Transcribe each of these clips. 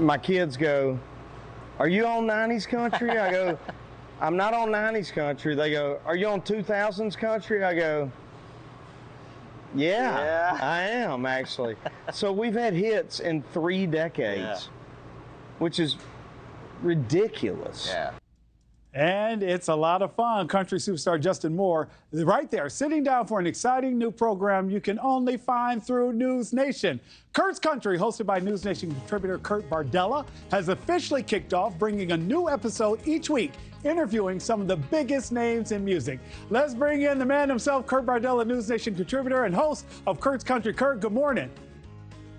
my kids go, "Are you on 90s country?" I go, "I'm not on 90s country." They go, "Are you on 2000s country?" I go, Yeah, I am actually. So we've had hits in 3 decades, which is ridiculous. Yeah. And it's a lot of fun. Country superstar Justin Moore, right there, sitting down for an exciting new program you can only find through NewsNation. Kurt's Country, hosted by NewsNation contributor Kurt Bardella, has officially kicked off, bringing a new episode each week, interviewing some of the biggest names in music. Let's bring in the man himself, Kurt Bardella, NewsNation contributor and host of Kurt's Country. Kurt, good morning.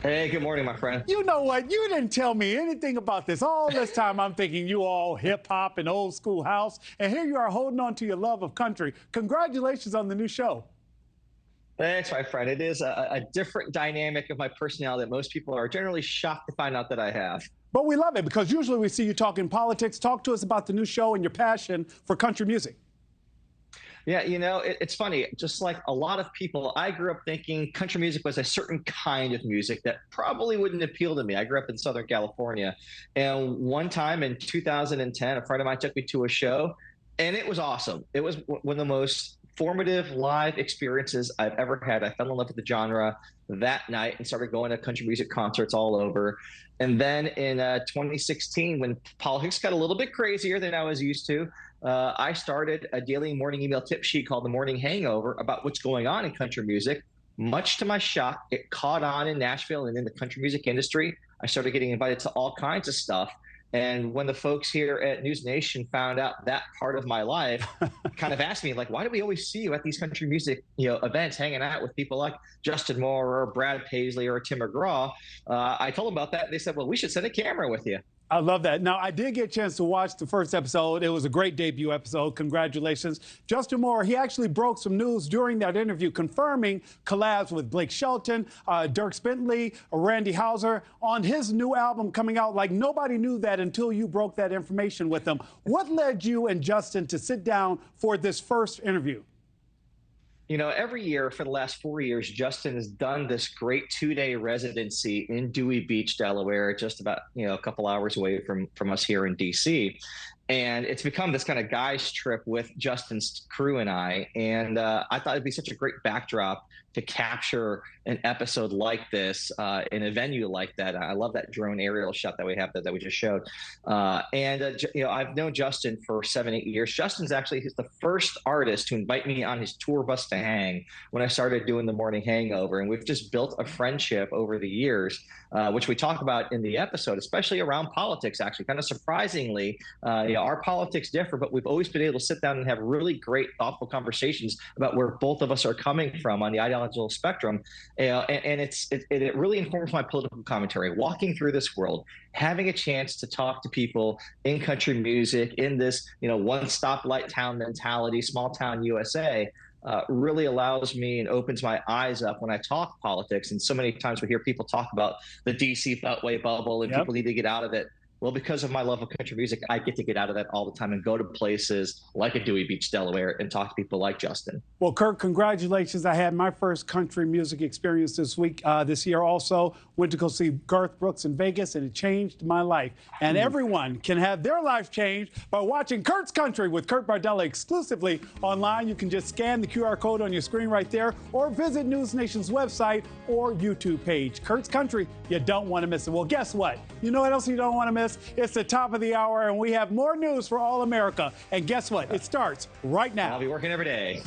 Hey, good morning, my friend. You know what? You didn't tell me anything about this. All this time I'm thinking you all hip-hop and old school house, and here you are holding on to your love of country. Congratulations on the new show. Thanks, my friend. It is a different dynamic of my personality that most people are generally shocked to find out that I have. But we love it because usually we see you talking politics. Talk to us about the new show and your passion for country music. Yeah, you know, it's funny. Just like a lot of people, I grew up thinking country music was a certain kind of music that probably wouldn't appeal to me. I grew up in Southern California. And one time in 2010, a friend of mine took me to a show, and it was awesome. It was one of the most formative live experiences I've ever had. I fell in love with the genre that night and started going to country music concerts all over. And then in 2016, when politics got a little bit crazier than I was used to, I started a daily morning email tip sheet called The Morning Hangover about what's going on in country music. Much to my shock, it caught on in Nashville and in the country music industry. I started getting invited to all kinds of stuff. And when the folks here at NewsNation found out that part of my life, kind of asked me, like, why do we always see you at these country music, events, hanging out with people like Justin Moore or Brad Paisley or Tim McGraw? I told them about that. And they said, well, we should send a camera with you. I love that. Now, I did get a chance to watch the first episode. It was a great debut episode. Congratulations. Justin Moore, he actually broke some news during that interview, confirming collabs with Blake Shelton, Dierks Bentley, Randy Houser on his new album coming out. Like, nobody knew that until you broke that information with them. What led you and Justin to sit down for this first interview? You know, every year for the last 4 years, Justin has done this great 2-day residency in Dewey Beach, Delaware, just about, a couple hours away from us here in D.C. And it's become this kind of guys trip with Justin's crew and I. And I thought it'd be such a great backdrop to capture an episode like this in a venue like that. I love that drone aerial shot that we have that we just showed. I've known Justin for 7-8 years. Justin's actually the first artist to invite me on his tour bus to hang when I started doing the Morning Hangover. And we've just built a friendship over the years, which we talk about in the episode, especially around politics, actually. Kind of surprisingly, our politics differ, but we've always been able to sit down and have really great, thoughtful conversations about where both of us are coming from on the ideological spectrum. It really informs my political commentary. Walking through this world, having a chance to talk to people in country music, in this, one stoplight town mentality, small town USA, really allows me and opens my eyes up when I talk politics. And so many times we hear people talk about the DC Beltway bubble and people need to get out of it. Well, because of my love of country music, I get to get out of that all the time and go to places like a Dewey Beach, Delaware, and talk to people like Justin. Well, Kurt, congratulations. I had my first country music experience this year also. Went to go see Garth Brooks in Vegas, and it changed my life. And everyone can have their life changed by watching Kurt's Country with Kurt Bardella exclusively online. You can just scan the QR code on your screen right there or visit NewsNation's website or YouTube page. Kurt's Country, you don't want to miss it. Well, guess what? You know what else you don't want to miss? It's the top of the hour, and we have more news for all America. And guess what? It starts right now. I'll be working every day.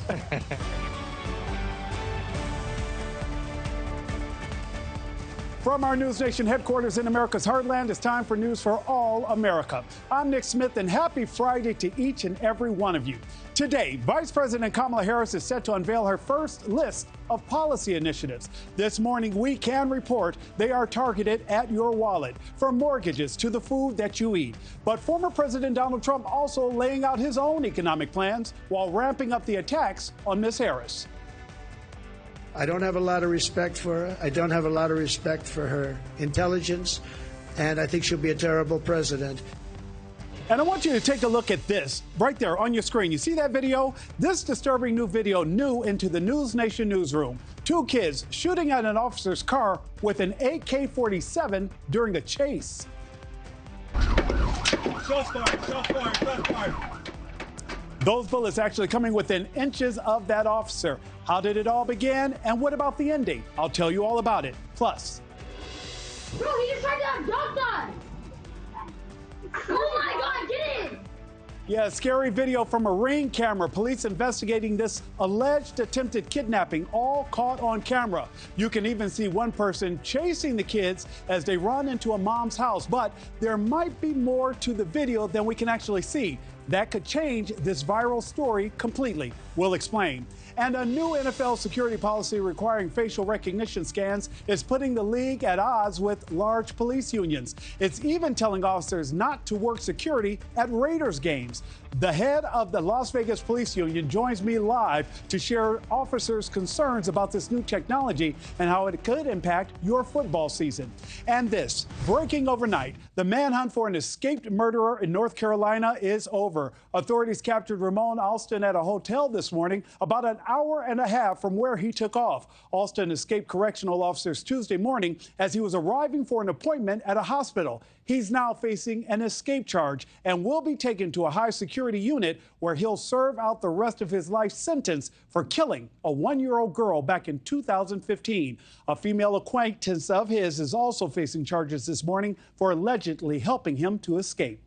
From our NewsNation headquarters in America's heartland, it's time for news for all America. I'm Nick Smith, and happy Friday to each and every one of you. Today, Vice President Kamala Harris is set to unveil her first list of policy initiatives. This morning, we can report they are targeted at your wallet, from mortgages to the food that you eat. But former President Donald Trump also laying out his own economic plans while ramping up the attacks on Ms. Harris. I don't have a lot of respect for her. I don't have a lot of respect for her intelligence, and I think she'll be a terrible president. And I want you to take a look at this right there on your screen. You see that video? This disturbing new video new into the NewsNation newsroom. 2 kids shooting at an officer's car with an AK-47 during a chase. Shots fired. Shots fired. Shots fired. Those bullets actually coming within inches of that officer. How did it all begin? And what about the ending? I'll tell you all about it. Plus. Bro, he just tried to abduct us! Oh my God, get in! Yeah, scary video from a Ring camera. Police investigating this alleged attempted kidnapping, all caught on camera. You can even see one person chasing the kids as they run into a mom's house. But there might be more to the video than we can actually see. That could change this viral story completely. We'll explain. And a new NFL security policy requiring facial recognition scans is putting the league at odds with large police unions. It's even telling officers not to work security at Raiders games. The head of the Las Vegas Police Union joins me live to share officers' concerns about this new technology and how it could impact your football season. And this, breaking overnight, the manhunt for an escaped murderer in North Carolina is over. Authorities captured Ramon Alston at a hotel this morning, about an hour and a half from where he took off. Alston escaped correctional officers Tuesday morning as he was arriving for an appointment at a hospital. He's now facing an escape charge and will be taken to a high security unit where he'll serve out the rest of his life sentence for killing a 1-year-old girl back in 2015. A female acquaintance of his is also facing charges this morning for allegedly helping him to escape.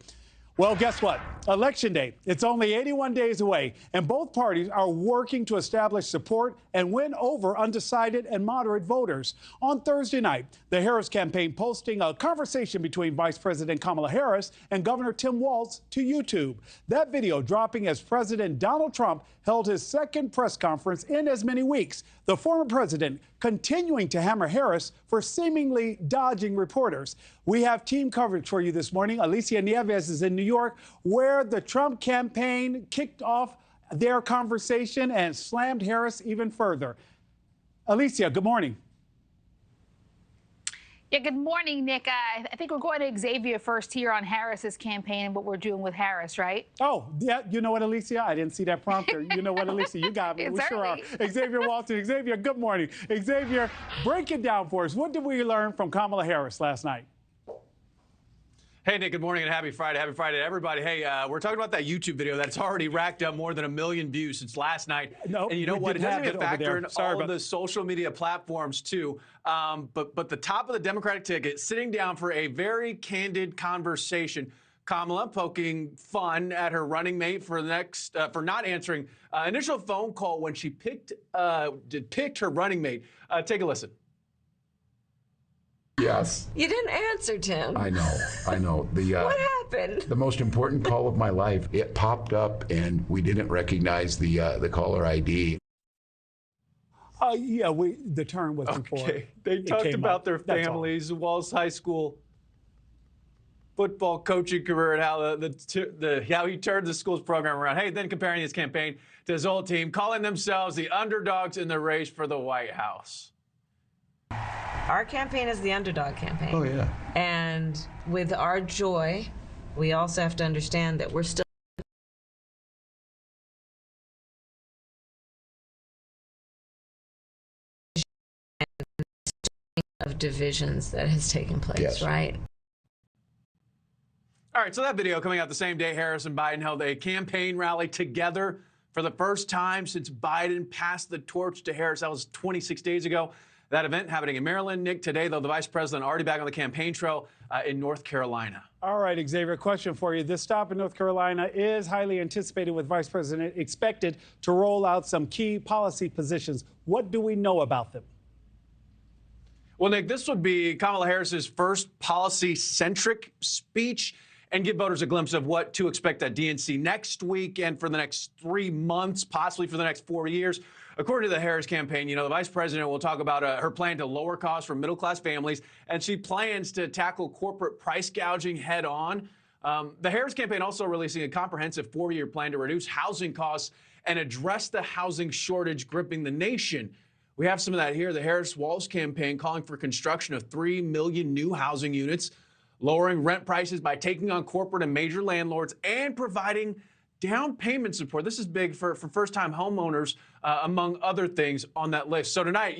Well, guess what? Election day. It's only 81 days away, and both parties are working to establish support and win over undecided and moderate voters. On Thursday night, the Harris campaign posting a conversation between Vice President Kamala Harris and Governor Tim Walz to YouTube. That video dropping as President Donald Trump held his second press conference in as many weeks. The former president continuing to hammer Harris for seemingly dodging reporters. We have team coverage for you this morning. Alicia Nieves is in New York, where the Trump campaign kicked off their conversation and slammed Harris even further. Alicia, good morning. Yeah, good morning, Nick. I think we're going to Xavier first here on Harris's campaign and what we're doing with Harris, right? Oh, yeah. You know what, Alicia? I didn't see that prompter. You know what, Alicia? You got me. We sure are. Xavier Walton. Xavier, good morning. Xavier, break it down for us. What did we learn from Kamala Harris last night? Hey, Nick, good morning and happy Friday. Happy Friday to everybody. Hey, we're talking about that YouTube video that's already racked up more than 1 million views since last night. No, and you know what? It doesn't even factor in all of the the social media platforms, too. But the top of the Democratic ticket, sitting down for a very candid conversation. Kamala poking fun at her running mate for not answering initial phone call when she picked her running mate. Take a listen. Yes. You didn't answer, Tim. I know. What happened? The most important call of my life. It popped up, and we didn't recognize the caller ID. Yeah, the turn was before. Okay. They talked about their families, Walz High School football coaching career, and how how he turned the school's program around. Hey, then comparing his campaign to his old team, calling themselves the underdogs in the race for the White House. Our campaign is the underdog campaign. Oh, yeah. And with our joy, we also have to understand that we're still of divisions that has taken place, yes. Right? All right, so that video coming out the same day Harris and Biden held a campaign rally together for the first time since Biden passed the torch to Harris. That was 26 days ago. That event happening in Maryland. Nick, today, though, the vice president already back on the campaign trail in North Carolina. All right, Xavier, question for you. This stop in North Carolina is highly anticipated, with Vice President expected to roll out some key policy positions. What do we know about them? Well, Nick, this would be Kamala Harris's first policy-centric speech and give voters a glimpse of what to expect at DNC next week and for the next 3 months, possibly for the next 4 years. According to the Harris campaign, the vice president will talk about her plan to lower costs for middle-class families, and she plans to tackle corporate price gouging head-on. The Harris campaign also releasing a comprehensive 4-year plan to reduce housing costs and address the housing shortage gripping the nation. We have some of that here. The Harris-Walz campaign calling for construction of 3 million new housing units, lowering rent prices by taking on corporate and major landlords, and providing down payment support. This is big for first-time homeowners, among other things on that list. So tonight,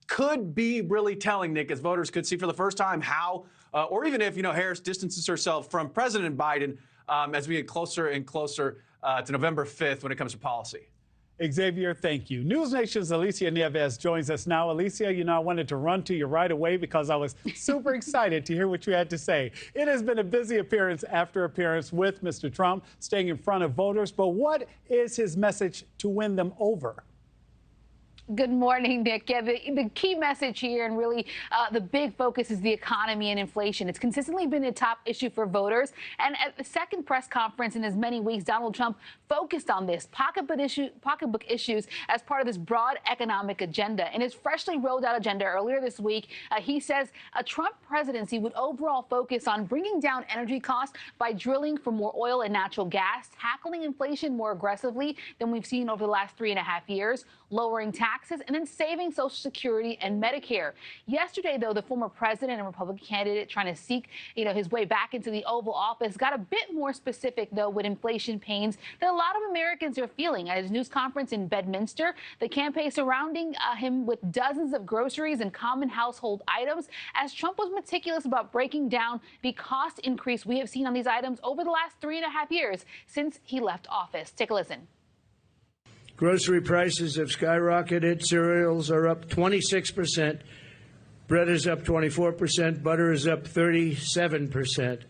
could be really telling, Nick, as voters could see for the first time how, or even if, Harris distances herself from President Biden as we get closer and closer to November 5th when it comes to policy. Xavier, thank you. News Nation's Alicia Nieves joins us now. Alicia, I wanted to run to you right away because I was super excited to hear what you had to say. It has been a busy appearance after appearance with Mr. Trump, staying in front of voters. But what is his message to win them over? Good morning, Nick. Yeah, the key message here and really the big focus is the economy and inflation. It's consistently been a top issue for voters. And at the second press conference in as many weeks, Donald Trump focused on this pocketbook issues as part of this broad economic agenda. In his freshly rolled out agenda earlier this week, he says a Trump presidency would overall focus on bringing down energy costs by drilling for more oil and natural gas, tackling inflation more aggressively than we've seen over the last 3.5 years, lowering taxes, and then saving Social Security and Medicare. Yesterday, though, the former president and Republican candidate trying to seek, his way back into the Oval Office got a bit more specific, though, with inflation pains that a lot of Americans are feeling. At his news conference in Bedminster, the campaign surrounding him with dozens of groceries and common household items, as Trump was meticulous about breaking down the cost increase we have seen on these items over the last 3.5 years since he left office. Take a listen. Grocery prices have skyrocketed. Cereals are up 26%. Bread is up 24%. Butter is up 37%.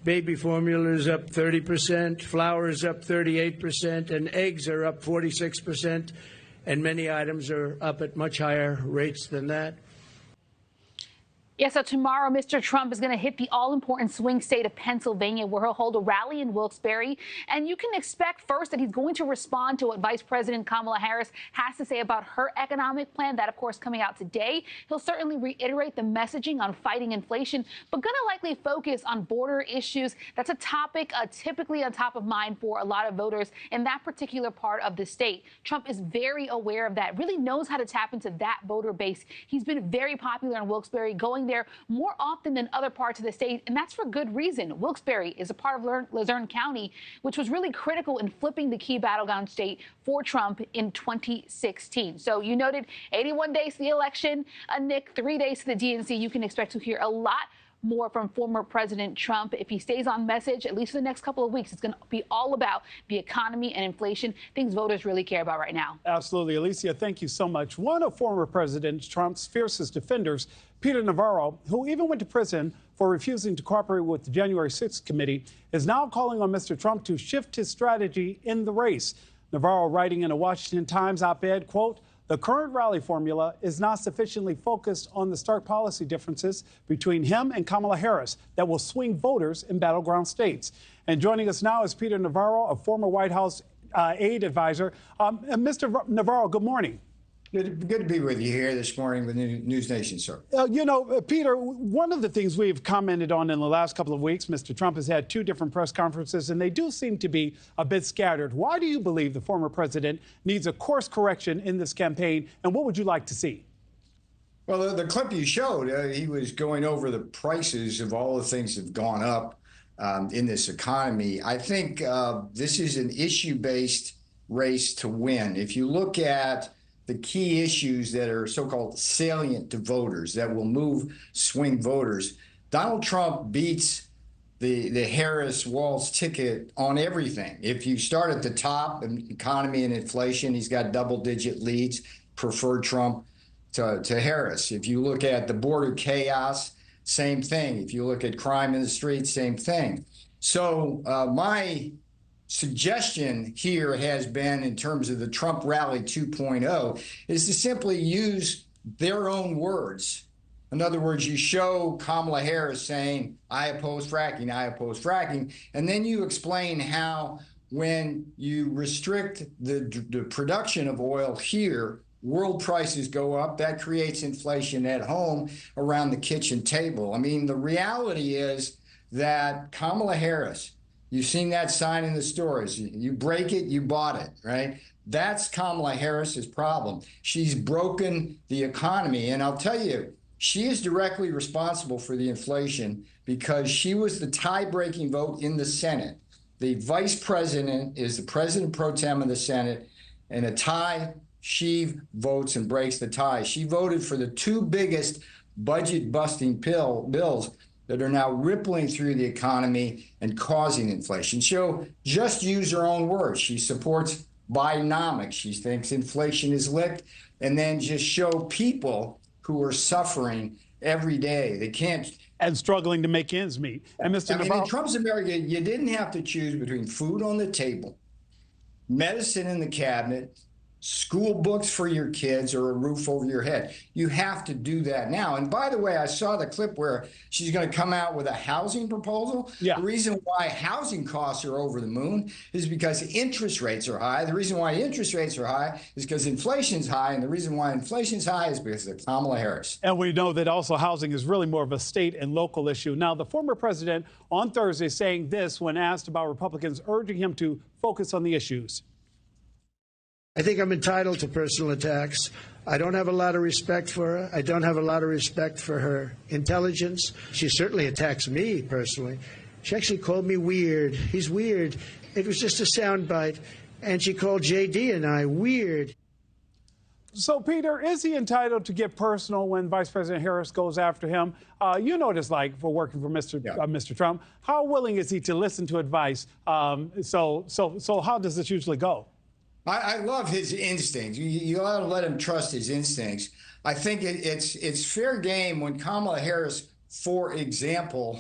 Baby formula is up 30%. Flour is up 38%. And eggs are up 46%. And many items are up at much higher rates than that. Yeah, so tomorrow, Mr. Trump is going to hit the all-important swing state of Pennsylvania, where he'll hold a rally in Wilkes-Barre. And you can expect first that he's going to respond to what Vice President Kamala Harris has to say about her economic plan. That, of course, coming out today. He'll certainly reiterate the messaging on fighting inflation, but going to likely focus on border issues. That's a topic typically on top of mind for a lot of voters in that particular part of the state. Trump is very aware of that, really knows how to tap into that voter base. He's been very popular in Wilkes-Barre, going there more often than other parts of the state, and that's for good reason. Wilkes-Barre is a part of Luzerne County, which was really critical in flipping the key battleground state for Trump in 2016. So you noted 81 days to the election, Nick, 3 days to the DNC. You can expect to hear a lot more from former President Trump. If he stays on message, at least for the next couple of weeks, it's going to be all about the economy and inflation, things voters really care about right now. Absolutely. Alicia, thank you so much. One of former President Trump's fiercest defenders, Peter Navarro, who even went to prison for refusing to cooperate with the January 6th committee, is now calling on Mr. Trump to shift his strategy in the race. Navarro, writing in a Washington Times op-ed, quote, "The current rally formula is not sufficiently focused on the stark policy differences between him and Kamala Harris that will swing voters in battleground states." And joining us now is Peter Navarro, a former White House aide advisor. Mr. Navarro, good morning. Good to be with you here this morning with News Nation, sir. Peter, one of the things we've commented on in the last couple of weeks, Mr. Trump has had 2 different press conferences, and they do seem to be a bit scattered. Why do you believe the former president needs a course correction in this campaign, and what would you like to see? Well, the clip you showed, he was going over the prices of all the things that have gone up in this economy. I think this is an issue-based race to win. If you look at the key issues that are so-called salient to voters that will move swing voters, Donald Trump beats the Harris-Walz ticket on everything. If you start at the top, economy and inflation, he's got double-digit leads, prefer Trump to Harris. If you look at the border chaos, same thing. If you look at crime in the streets, same thing. So my suggestion here has been, in terms of the Trump Rally 2.0, is to simply use their own words. In other words, you show Kamala Harris saying, "I oppose fracking, I oppose fracking," and then you explain how when you restrict the production of oil here, world prices go up. That creates inflation at home around the kitchen table. I mean, the reality is that Kamala Harris, you've seen that sign in the stores. You break it, you bought it, right? That's Kamala Harris's problem. She's broken the economy. And I'll tell you, she is directly responsible for the inflation because she was the tie-breaking vote in the Senate. The vice president is the president pro tem of the Senate, and a tie she votes and breaks the tie. She voted for the two biggest budget-busting bills that are now rippling through the economy and causing inflation. She'll just use her own words. She supports Bidenomics. She thinks inflation is licked, and then just show people who are suffering every day. They can't. And struggling to make ends meet. And Mr. In Trump's America, you didn't have to choose between food on the table, medicine in the cabinet, school books for your kids, or a roof over your head. You have to do that now. And by the way, I saw the clip where she's going to come out with a housing proposal. Yeah. The reason why housing costs are over the moon is because interest rates are high. The reason why interest rates are high is because inflation's high. And the reason why inflation's high is because of Kamala Harris. And we know that also housing is really more of a state and local issue. Now, the former president on Thursday saying this when asked about Republicans urging him to focus on the issues. I think I'm entitled to personal attacks. I don't have a lot of respect for her. I don't have a lot of respect for her intelligence. She certainly attacks me personally. She actually called me weird. He's weird. It was just a soundbite. And she called JD and I weird. So, Peter, is he entitled to get personal when Vice President Harris goes after him? You know what it's like for working for Mr. Trump. How willing is he to listen to advice? So how does this usually go? I love his instincts. You ought to let him trust his instincts. I think it's fair game when Kamala Harris, for example,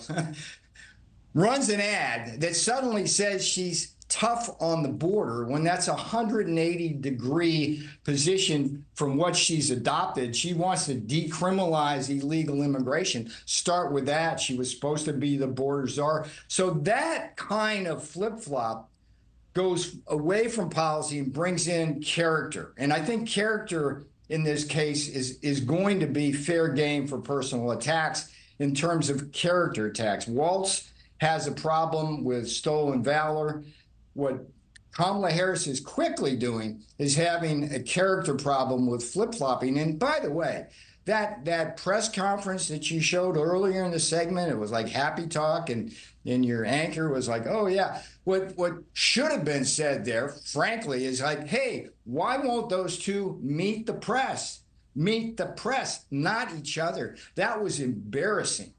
runs an ad that suddenly says she's tough on the border when that's a 180-degree position from what she's adopted. She wants to decriminalize illegal immigration. Start with that. She was supposed to be the border czar. So that kind of flip-flop goes away from policy and brings in character. And I think character in this case is going to be fair game for personal attacks in terms of character attacks. Waltz has a problem with stolen valor. What Kamala Harris is quickly doing is having a character problem with flip-flopping. And by the way, that press conference that you showed earlier in the segment, it was like happy talk, and your anchor was like, oh yeah. What should have been said there, frankly, is like, hey, why won't those two meet the press? Meet the press, not each other. That was embarrassing.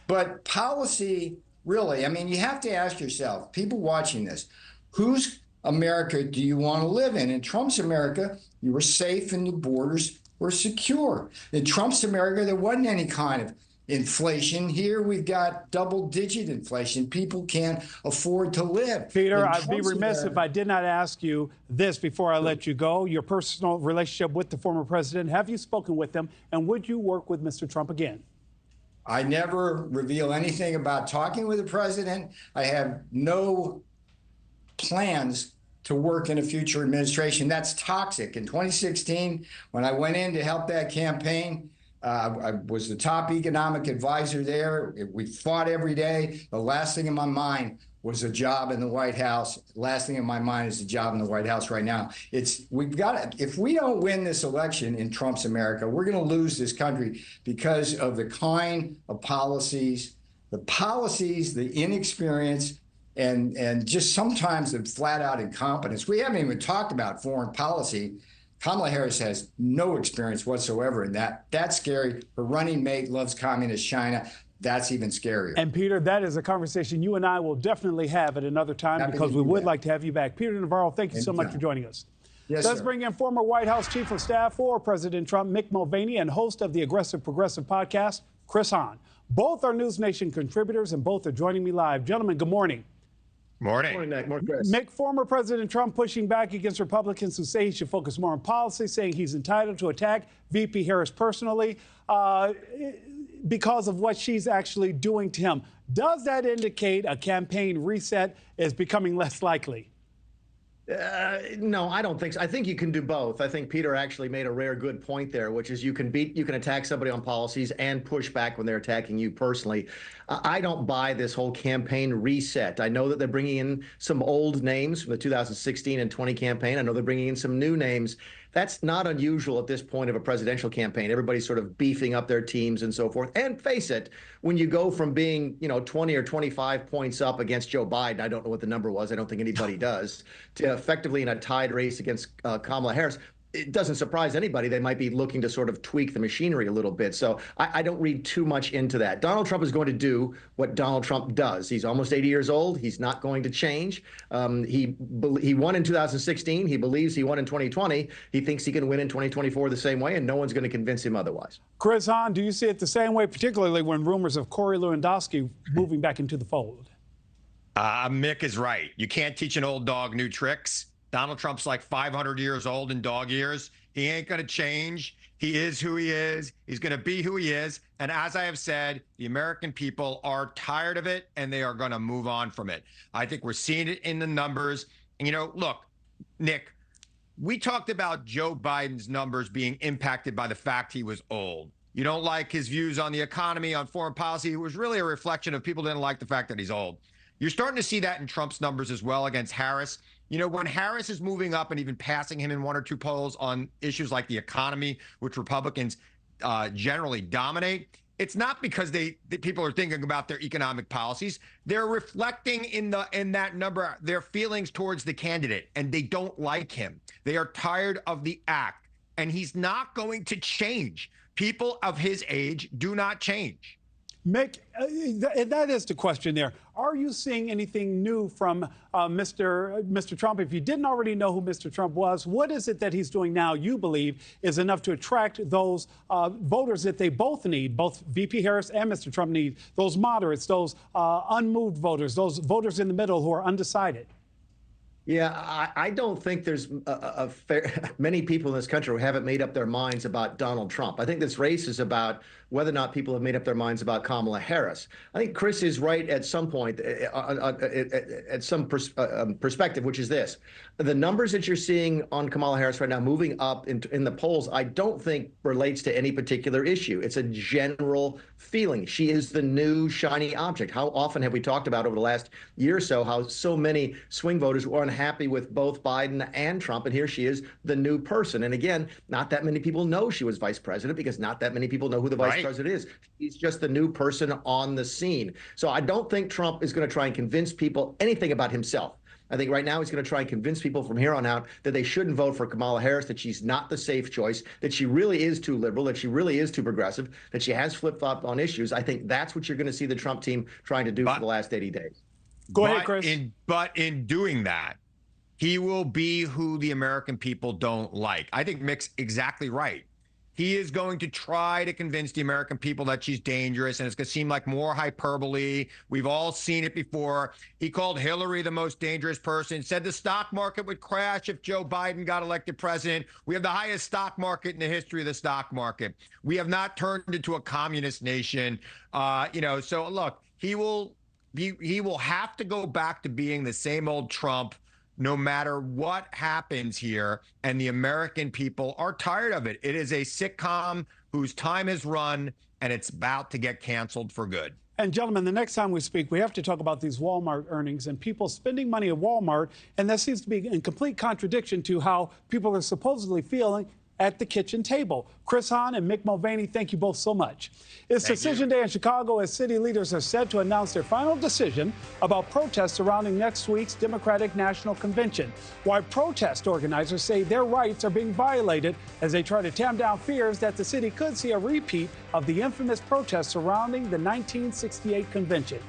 But policy, really, I mean, you have to ask yourself, people watching this, whose America do you want to live in? In Trump's America, you were safe and the borders were secure. In Trump's America, there wasn't any kind of inflation. Here we've got double-digit inflation. People can't afford to live. Peter, I'd be remiss if I did not ask you this before I let you go. Your personal relationship with the former president. Have you spoken with him? And would you work with Mr. Trump again? I never reveal anything about talking with the president. I have no plans to work in a future administration. That's toxic. In 2016, when I went in to help that campaign, I was the top economic advisor there. We fought every day. The last thing in my mind was a job in the White House. Last thing in my mind is a job in the White House right now. We've got if we don't win this election in Trump's America, we're going to lose this country because of the kind of policies, the inexperience, and just sometimes the flat out incompetence. We haven't even talked about foreign policy. Kamala Harris has no experience whatsoever in that. That's scary. Her running mate loves communist China. That's even scarier. And Peter, that is a conversation you and I will definitely have at another time, because we would like to have you back. Peter Navarro, thank you so much for joining us. Yes, Let's sir. bring in former White House Chief of Staff for President Trump, Mick Mulvaney, and host of the Aggressive Progressive podcast, Chris Hahn. Both are News Nation contributors, and both are joining me live. Gentlemen, good morning. Morning. Morning, Nick. Morning, Chris. Mick, former President Trump pushing back against Republicans who say he should focus more on policy, saying he's entitled to attack VP Harris personally because of what she's actually doing to him. Does that indicate a campaign reset is becoming less likely? No, I don't think so. I think you can do both. I think Peter actually made a rare good point there, which is you can attack somebody on policies and push back when they're attacking you personally. I don't buy this whole campaign reset. I know that they're bringing in some old names from the 2016 and 20 campaign. I know they're bringing in some new names. That's not unusual at this point of a presidential campaign. Everybody's sort of beefing up their teams and so forth. And face it, when you go from being, 20 or 25 points up against Joe Biden, I don't know what the number was, I don't think anybody does, to effectively in a tied race against Kamala Harris, it doesn't surprise anybody. They might be looking to sort of tweak the machinery a little bit. So I don't read too much into that. Donald Trump is going to do what Donald Trump does. He's almost 80 years old. He's not going to change. He won in 2016. He believes he won in 2020. He thinks he can win in 2024 the same way, and no one's going to convince him otherwise. Chris Hahn, do you see it the same way, particularly when rumors of Corey Lewandowski moving back into the fold? Mick is right. You can't teach an old dog new tricks. Donald Trump's like 500 years old in dog years. He ain't going to change. He is who he is. He's going to be who he is. And as I have said, the American people are tired of it, and they are going to move on from it. I think we're seeing it in the numbers. And, look, Nick, we talked about Joe Biden's numbers being impacted by the fact he was old. You don't like his views on the economy, on foreign policy. It was really a reflection of people didn't like the fact that he's old. You're starting to see that in Trump's numbers as well against Harris. When Harris is moving up and even passing him in one or two polls on issues like the economy, which Republicans generally dominate, it's not because people are thinking about their economic policies. They're reflecting in that number their feelings towards the candidate, and they don't like him. They are tired of the act, and he's not going to change. People of his age do not change. Mick, that is the question there. Are you seeing anything new from Mr. Trump? If you didn't already know who Mr. Trump was, what is it that he's doing now you believe is enough to attract those voters that they both need, both VP Harris and Mr. Trump need, those moderates, those unmoved voters, those voters in the middle who are undecided? Yeah, I don't think there's many people in this country who haven't made up their minds about Donald Trump. I think this race is about whether or not people have made up their minds about Kamala Harris. I think Chris is right at some point, at some perspective, which is this. The numbers that you're seeing on Kamala Harris right now moving up in the polls, I don't think relates to any particular issue. It's a general feeling. She is the new shiny object. How often have we talked about over the last year or so how so many swing voters were unhappy with both Biden and Trump, and here she is, the new person. And again, not that many people know she was vice president because not that many people know who the vice president is. He's just the new person on the scene. So I don't think Trump is going to try and convince people anything about himself. I think right now he's going to try and convince people from here on out that they shouldn't vote for Kamala Harris, that she's not the safe choice, that she really is too liberal, that she really is too progressive, that she has flip-flopped on issues. I think that's what you're going to see the Trump team trying to do for the last 80 days. Go ahead, Chris. But in doing that, he will be who the American people don't like. I think Mick's exactly right. He is going to try to convince the American people that she's dangerous, and it's going to seem like more hyperbole. We've all seen it before. He called Hillary the most dangerous person, said the stock market would crash if Joe Biden got elected president. We have the highest stock market in the history of the stock market. We have not turned into a communist nation. So look, he will have to go back to being the same old Trump no matter what happens here, and the American people are tired of it. It is a sitcom whose time has run, and it's about to get canceled for good. And gentlemen, the next time we speak, we have to talk about these Walmart earnings and people spending money at Walmart, and that seems to be in complete contradiction to how people are supposedly feeling at the kitchen table. Chris Hahn and Mick Mulvaney, thank you both so much. It's Decision Day in Chicago as city leaders are set to announce their final decision about protests surrounding next week's Democratic National Convention. Why protest organizers say their rights are being violated as they try to tamp down fears that the city could see a repeat of the infamous protests surrounding the 1968 convention.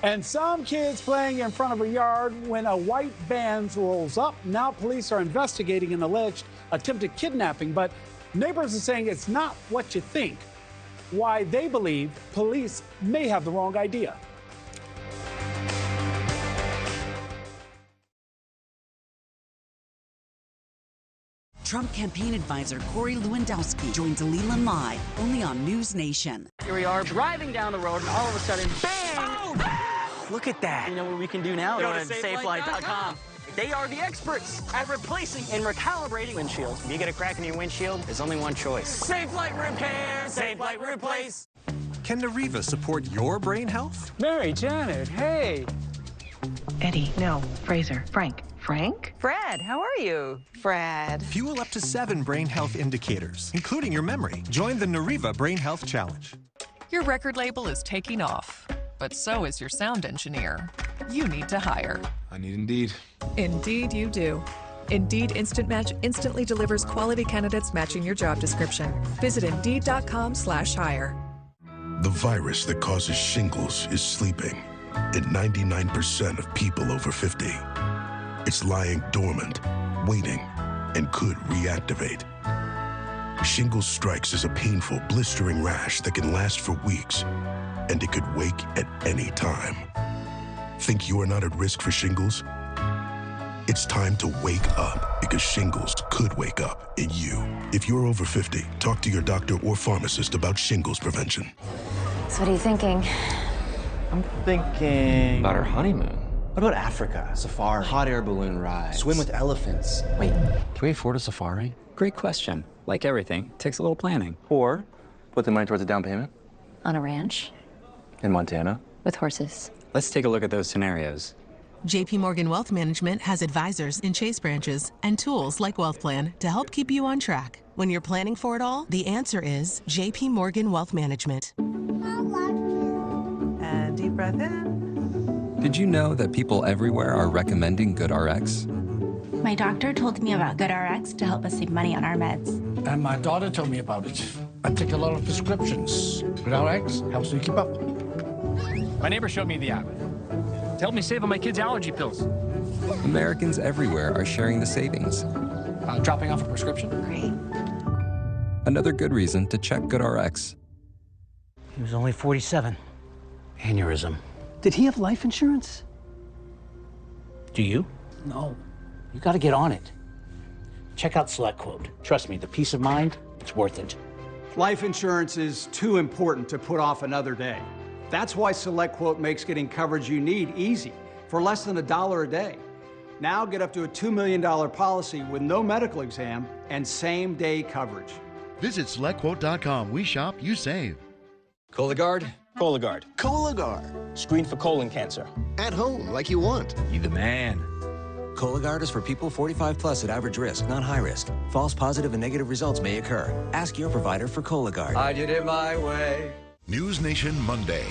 And some kids playing in front of a yard when a white van rolls up. Now police are investigating an alleged attempted kidnapping, but neighbors are saying it's not what you think. Why they believe police may have the wrong idea. Trump campaign advisor Corey Lewandowski joins Leland live only on NewsNation. Here we are driving down the road, and all of a sudden, bang! Oh! Look at that. You know what we can do now? Go to SafeLight.com. They are the experts at replacing and recalibrating windshields. If you get a crack in your windshield, there's only one choice. Safe Light Repair, Safe Light Replace. Can Nariva support your brain health? Mary, Janet, hey. Eddie, no, Fraser, Frank. Frank? Fred, how are you? Fred. Fuel up to 7 brain health indicators, including your memory. Join the Nariva Brain Health Challenge. Your record label is taking off, but so is your sound engineer. You need to hire. I need Indeed. Indeed you do. Indeed Instant Match instantly delivers quality candidates matching your job description. Visit Indeed.com/hire. The virus that causes shingles is sleeping in 99% of people over 50. It's lying dormant, waiting, and could reactivate. Shingles strikes as a painful, blistering rash that can last for weeks, and it could wake at any time. Think you're not at risk for shingles? It's time to wake up, because shingles could wake up in you. If you're over 50, talk to your doctor or pharmacist about shingles prevention. So what are you thinking? I'm thinking about our honeymoon. What about Africa? Safari. Hot air balloon ride. Swim with elephants. Wait, can we afford a safari? Great question. Like everything, takes a little planning. Or put the money towards a down payment. On a ranch? In Montana. With horses. Let's take a look at those scenarios. JP Morgan Wealth Management has advisors in Chase branches and tools like Wealth Plan to help keep you on track. When you're planning for it all, the answer is JP Morgan Wealth Management. And deep breath in. Did you know that people everywhere are recommending GoodRx? My doctor told me about GoodRx to help us save money on our meds. And my daughter told me about it. I take a lot of prescriptions. GoodRx helps me keep up. My neighbor showed me the app. To help me save on my kids' allergy pills. Americans everywhere are sharing the savings. Dropping off a prescription? Great. Another good reason to check GoodRx. He was only 47. Aneurysm. Did he have life insurance? Do you? No. You got to get on it. Check out SelectQuote. Trust me, the peace of mind, it's worth it. Life insurance is too important to put off another day. That's why SelectQuote makes getting coverage you need easy, for less than $1 a day. Now get up to a $2 million policy with no medical exam and same-day coverage. Visit SelectQuote.com. We shop, you save. Cologuard? Cologuard. Cologuard. Screen for colon cancer. At home, like you want. You the man. Cologuard is for people 45 plus at average risk, not high risk. False positive and negative results may occur. Ask your provider for Cologuard. I did it my way. NewsNation Monday.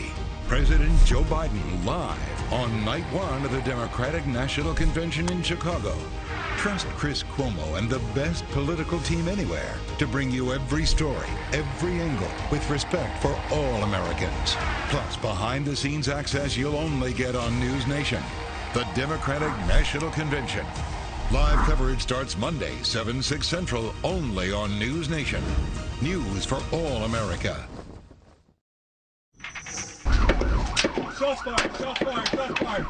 President Joe Biden live on night one of the Democratic National Convention in Chicago. Trust Chris Cuomo and the best political team anywhere to bring you every story, every angle, with respect for all Americans. Plus, behind-the-scenes access you'll only get on NewsNation. The Democratic National Convention. Live coverage starts Monday, 7/6 Central, only on NewsNation. News for all America. Shots fired, shots fired, shots fired.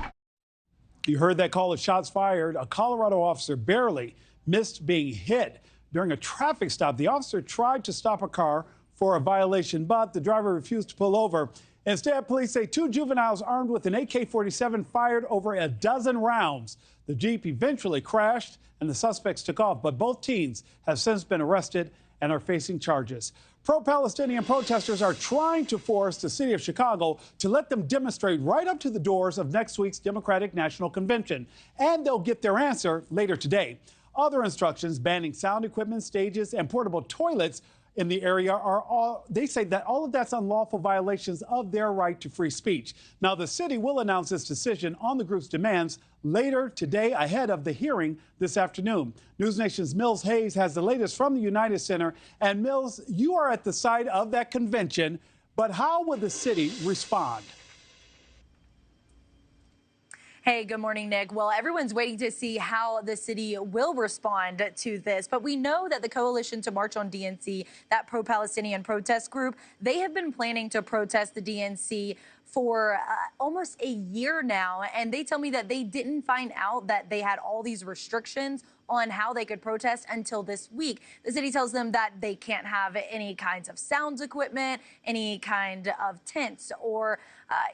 You heard that call of shots fired. A Colorado officer barely missed being hit during a traffic stop. The officer tried to stop a car for a violation, but the driver refused to pull over. Instead, police say 2 juveniles armed with an AK-47 fired over a dozen rounds. The Jeep eventually crashed and the suspects took off, but both teens have since been arrested and are facing charges. Pro-Palestinian protesters are trying to force the city of Chicago to let them demonstrate right up to the doors of next week's Democratic National Convention. And they'll get their answer later today. Other instructions banning sound equipment, stages, and portable toilets in the area they say that all of that's unlawful violations of their right to free speech. Now, the city will announce its decision on the group's demands later today ahead of the hearing this afternoon. NewsNation's Mills Hayes has the latest from the United Center. And Mills, you are at the site of that convention, but how would the city respond? Hey, good morning, Nick. Well, everyone's waiting to see how the city will respond to this. But we know that the Coalition to March on DNC, that pro-Palestinian protest group, they have been planning to protest the DNC for almost a year now. And they tell me that they didn't find out that they had all these restrictions on how they could protest until this week. The city tells them that they can't have any kinds of sound equipment, any kind of tents, or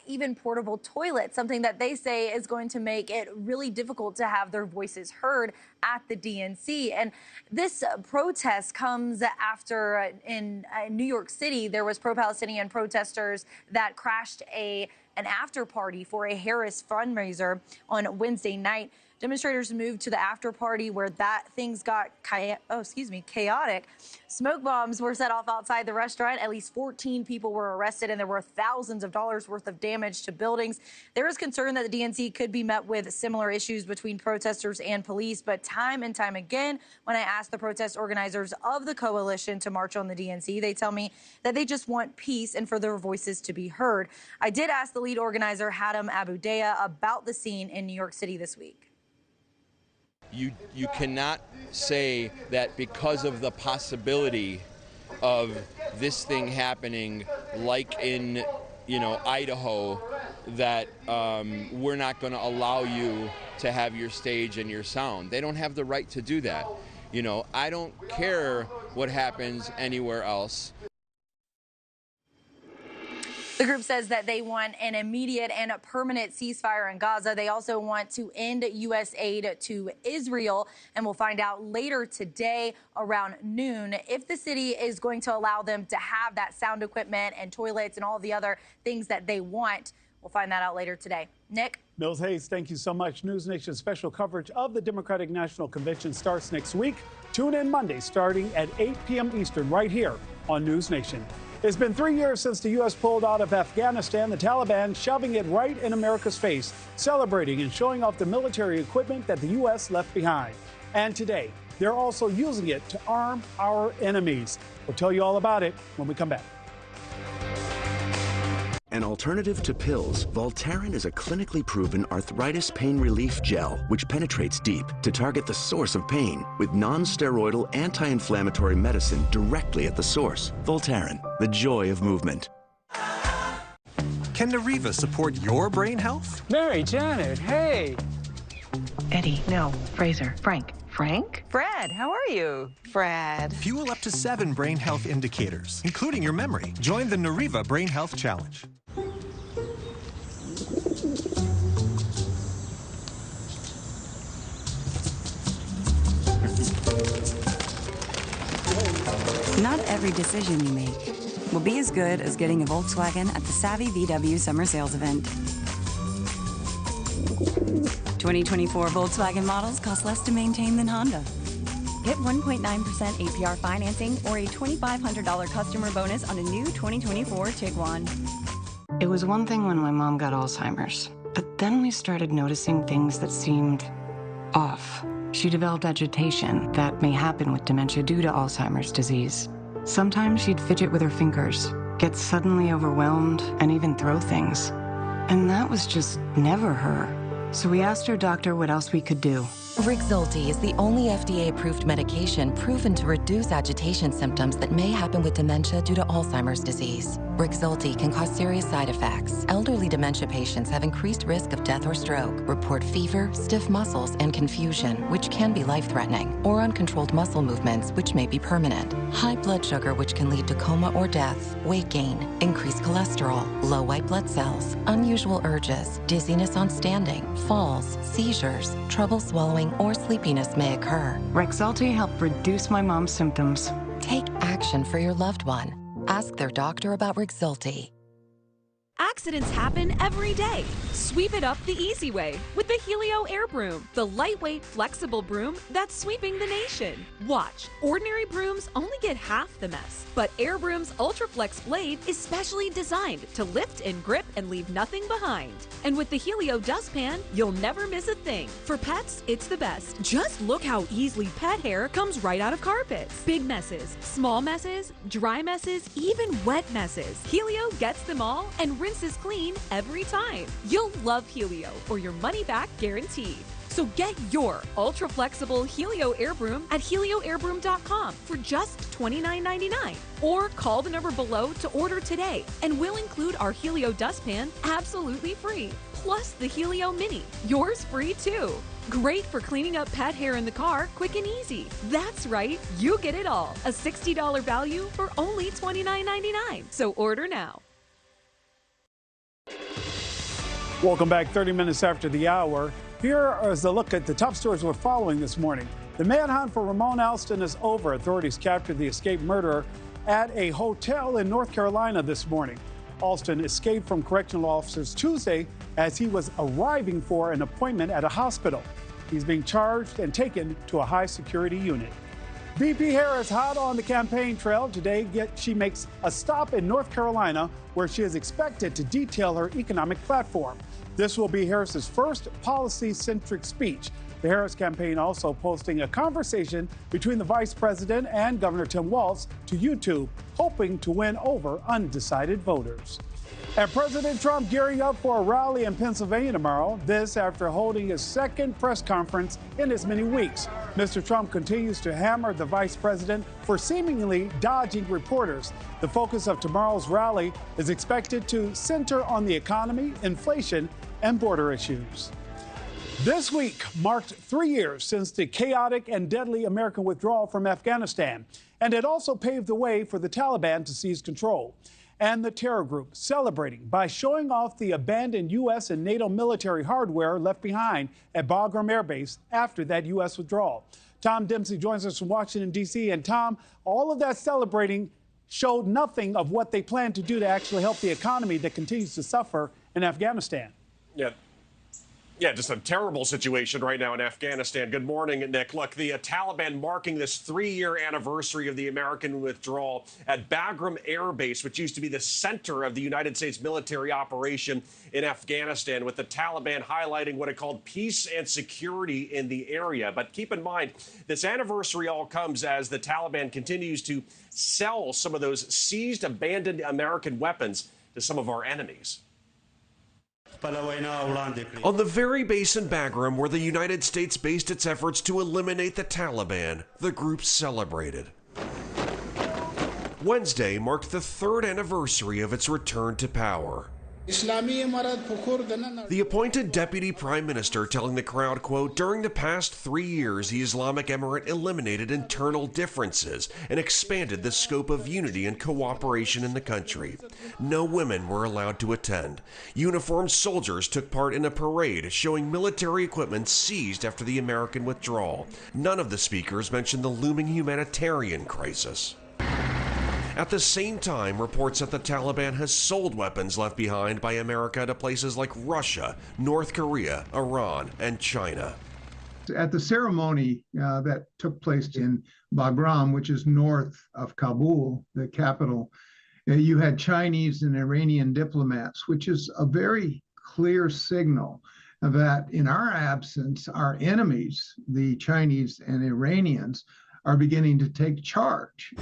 even portable toilets, something that they say is going to make it really difficult to have their voices heard at the DNC. And this protest comes after in New York City, there was pro-Palestinian protesters that crashed an after party for a Harris fundraiser on Wednesday night. Demonstrators moved to the after party where things got chaotic. Smoke bombs were set off outside the restaurant. At least 14 people were arrested, and there were thousands of dollars worth of damage to buildings. There is concern that the DNC could be met with similar issues between protesters and police, but time and time again, when I ask the protest organizers of the coalition to march on the DNC, they tell me that they just want peace and for their voices to be heard. I did ask the lead organizer, Hatem Abudaya, about the scene in New York City this week. You cannot say that because of the possibility of this thing happening, like in Idaho, that we're not going to allow you to have your stage and your sound. They don't have the right to do that. I don't care what happens anywhere else. The group says that they want an immediate and a permanent ceasefire in Gaza. They also want to end U.S. aid to Israel, and we'll find out later today around noon if the city is going to allow them to have that sound equipment and toilets and all the other things that they want. We'll find that out later today. Nick? Mills Hayes, thank you so much. NewsNation's special coverage of the Democratic National Convention starts next week. Tune in Monday starting at 8 p.m. Eastern right here on NewsNation. It's been 3 years since the U.S. pulled out of Afghanistan, the Taliban shoving it right in America's face, celebrating and showing off the military equipment that the U.S. left behind. And today, they're also using it to arm our enemies. We'll tell you all about it when we come back. An alternative to pills, Voltaren is a clinically proven arthritis pain relief gel which penetrates deep to target the source of pain with non-steroidal anti-inflammatory medicine directly at the source. Voltaren, the joy of movement. Can Nariva support your brain health? Mary, Janet, hey! Eddie, no, Fraser, Frank. Frank? Fred, how are you? Fred. Fuel up to 7 brain health indicators, including your memory. Join the Nariva Brain Health Challenge. Not every decision you make will be as good as getting a Volkswagen at the Savvy VW Summer Sales Event. 2024 Volkswagen models cost less to maintain than Honda. Get 1.9% APR financing or a $2,500 customer bonus on a new 2024 Tiguan. It was one thing when my mom got Alzheimer's, but then we started noticing things that seemed off. She developed agitation that may happen with dementia due to Alzheimer's disease. Sometimes she'd fidget with her fingers, get suddenly overwhelmed, and even throw things. And that was just never her. So we asked her doctor what else we could do. Rexulti is the only FDA-approved medication proven to reduce agitation symptoms that may happen with dementia due to Alzheimer's disease. Rexulti can cause serious side effects. Elderly dementia patients have increased risk of death or stroke, report fever, stiff muscles, and confusion, which can be life-threatening, or uncontrolled muscle movements, which may be permanent. High blood sugar, which can lead to coma or death, weight gain, increased cholesterol, low white blood cells, unusual urges, dizziness on standing, falls, seizures, trouble swallowing, or sleepiness may occur. Rexulti helped reduce my mom's symptoms. Take action for your loved one. Ask their doctor about Rexulti. Accidents happen every day. Sweep it up the easy way with the Helio Air Broom, the lightweight, flexible broom that's sweeping the nation. Watch, ordinary brooms only get half the mess, but Air Broom's UltraFlex blade is specially designed to lift and grip and leave nothing behind. And with the Helio Dustpan, you'll never miss a thing. For pets, it's the best. Just look how easily pet hair comes right out of carpets. Big messes, small messes, dry messes, even wet messes. Helio gets them all and rinses clean every time. You'll love Helio or your money back guaranteed. So get your ultra-flexible Helio Air Broom at helioairbroom.com for just $29.99. Or call the number below to order today, and we'll include our Helio Dustpan absolutely free, plus the Helio Mini, yours free too. Great for cleaning up pet hair in the car quick and easy. That's right, you get it all. A $60 value for only $29.99. So order now. Welcome back, 30 minutes after the hour. Here is a look at the top stories we're following this morning. The manhunt for Ramon Alston is over. Authorities captured the escaped murderer at a hotel in North Carolina this morning. Alston escaped from correctional officers Tuesday as he was arriving for an appointment at a hospital. He's being charged and taken to a high security unit. VP Harris hot on the campaign trail. Today, she makes a stop in North Carolina where she is expected to detail her economic platform. This will be Harris's first policy-centric speech. The Harris campaign also posting a conversation between the vice president and Governor Tim Walz to YouTube, hoping to win over undecided voters. And President Trump gearing up for a rally in Pennsylvania tomorrow. This after holding his second press conference in as many weeks. Mr. Trump continues to hammer the vice president for seemingly dodging reporters. The focus of tomorrow's rally is expected to center on the economy, inflation, and border issues. This week marked 3 years since the chaotic and deadly American withdrawal from Afghanistan, and it also paved the way for the Taliban to seize control. And the terror group celebrating by showing off the abandoned U.S. and NATO military hardware left behind at Bagram Air Base after that U.S. withdrawal. Tom Dempsey joins us from Washington, D.C. And Tom, all of that celebrating showed nothing of what they plan to do to actually help the economy that continues to suffer in Afghanistan. Yeah, just a terrible situation right now in Afghanistan. Good morning, Nick. Look, the Taliban marking this 3-year anniversary of the American withdrawal at Bagram Air Base, which used to be the center of the United States military operation in Afghanistan, with the Taliban highlighting what it called peace and security in the area. But keep in mind, this anniversary all comes as the Taliban continues to sell some of those seized, abandoned American weapons to some of our enemies. On the very base in Bagram where the United States based its efforts to eliminate the Taliban, the group celebrated. Wednesday marked the 3rd anniversary of its return to power. The appointed deputy prime minister telling the crowd, quote, during the past 3 years, the Islamic Emirate eliminated internal differences and expanded the scope of unity and cooperation in the country. No women were allowed to attend. Uniformed soldiers took part in a parade showing military equipment seized after the American withdrawal. None of the speakers mentioned the looming humanitarian crisis. At the same time, reports that the Taliban has sold weapons left behind by America to places like Russia, North Korea, Iran, and China. At the ceremony that took place in Bagram, which is north of Kabul, the capital, you had Chinese and Iranian diplomats, which is a very clear signal that in our absence, our enemies, the Chinese and Iranians, are beginning to take charge.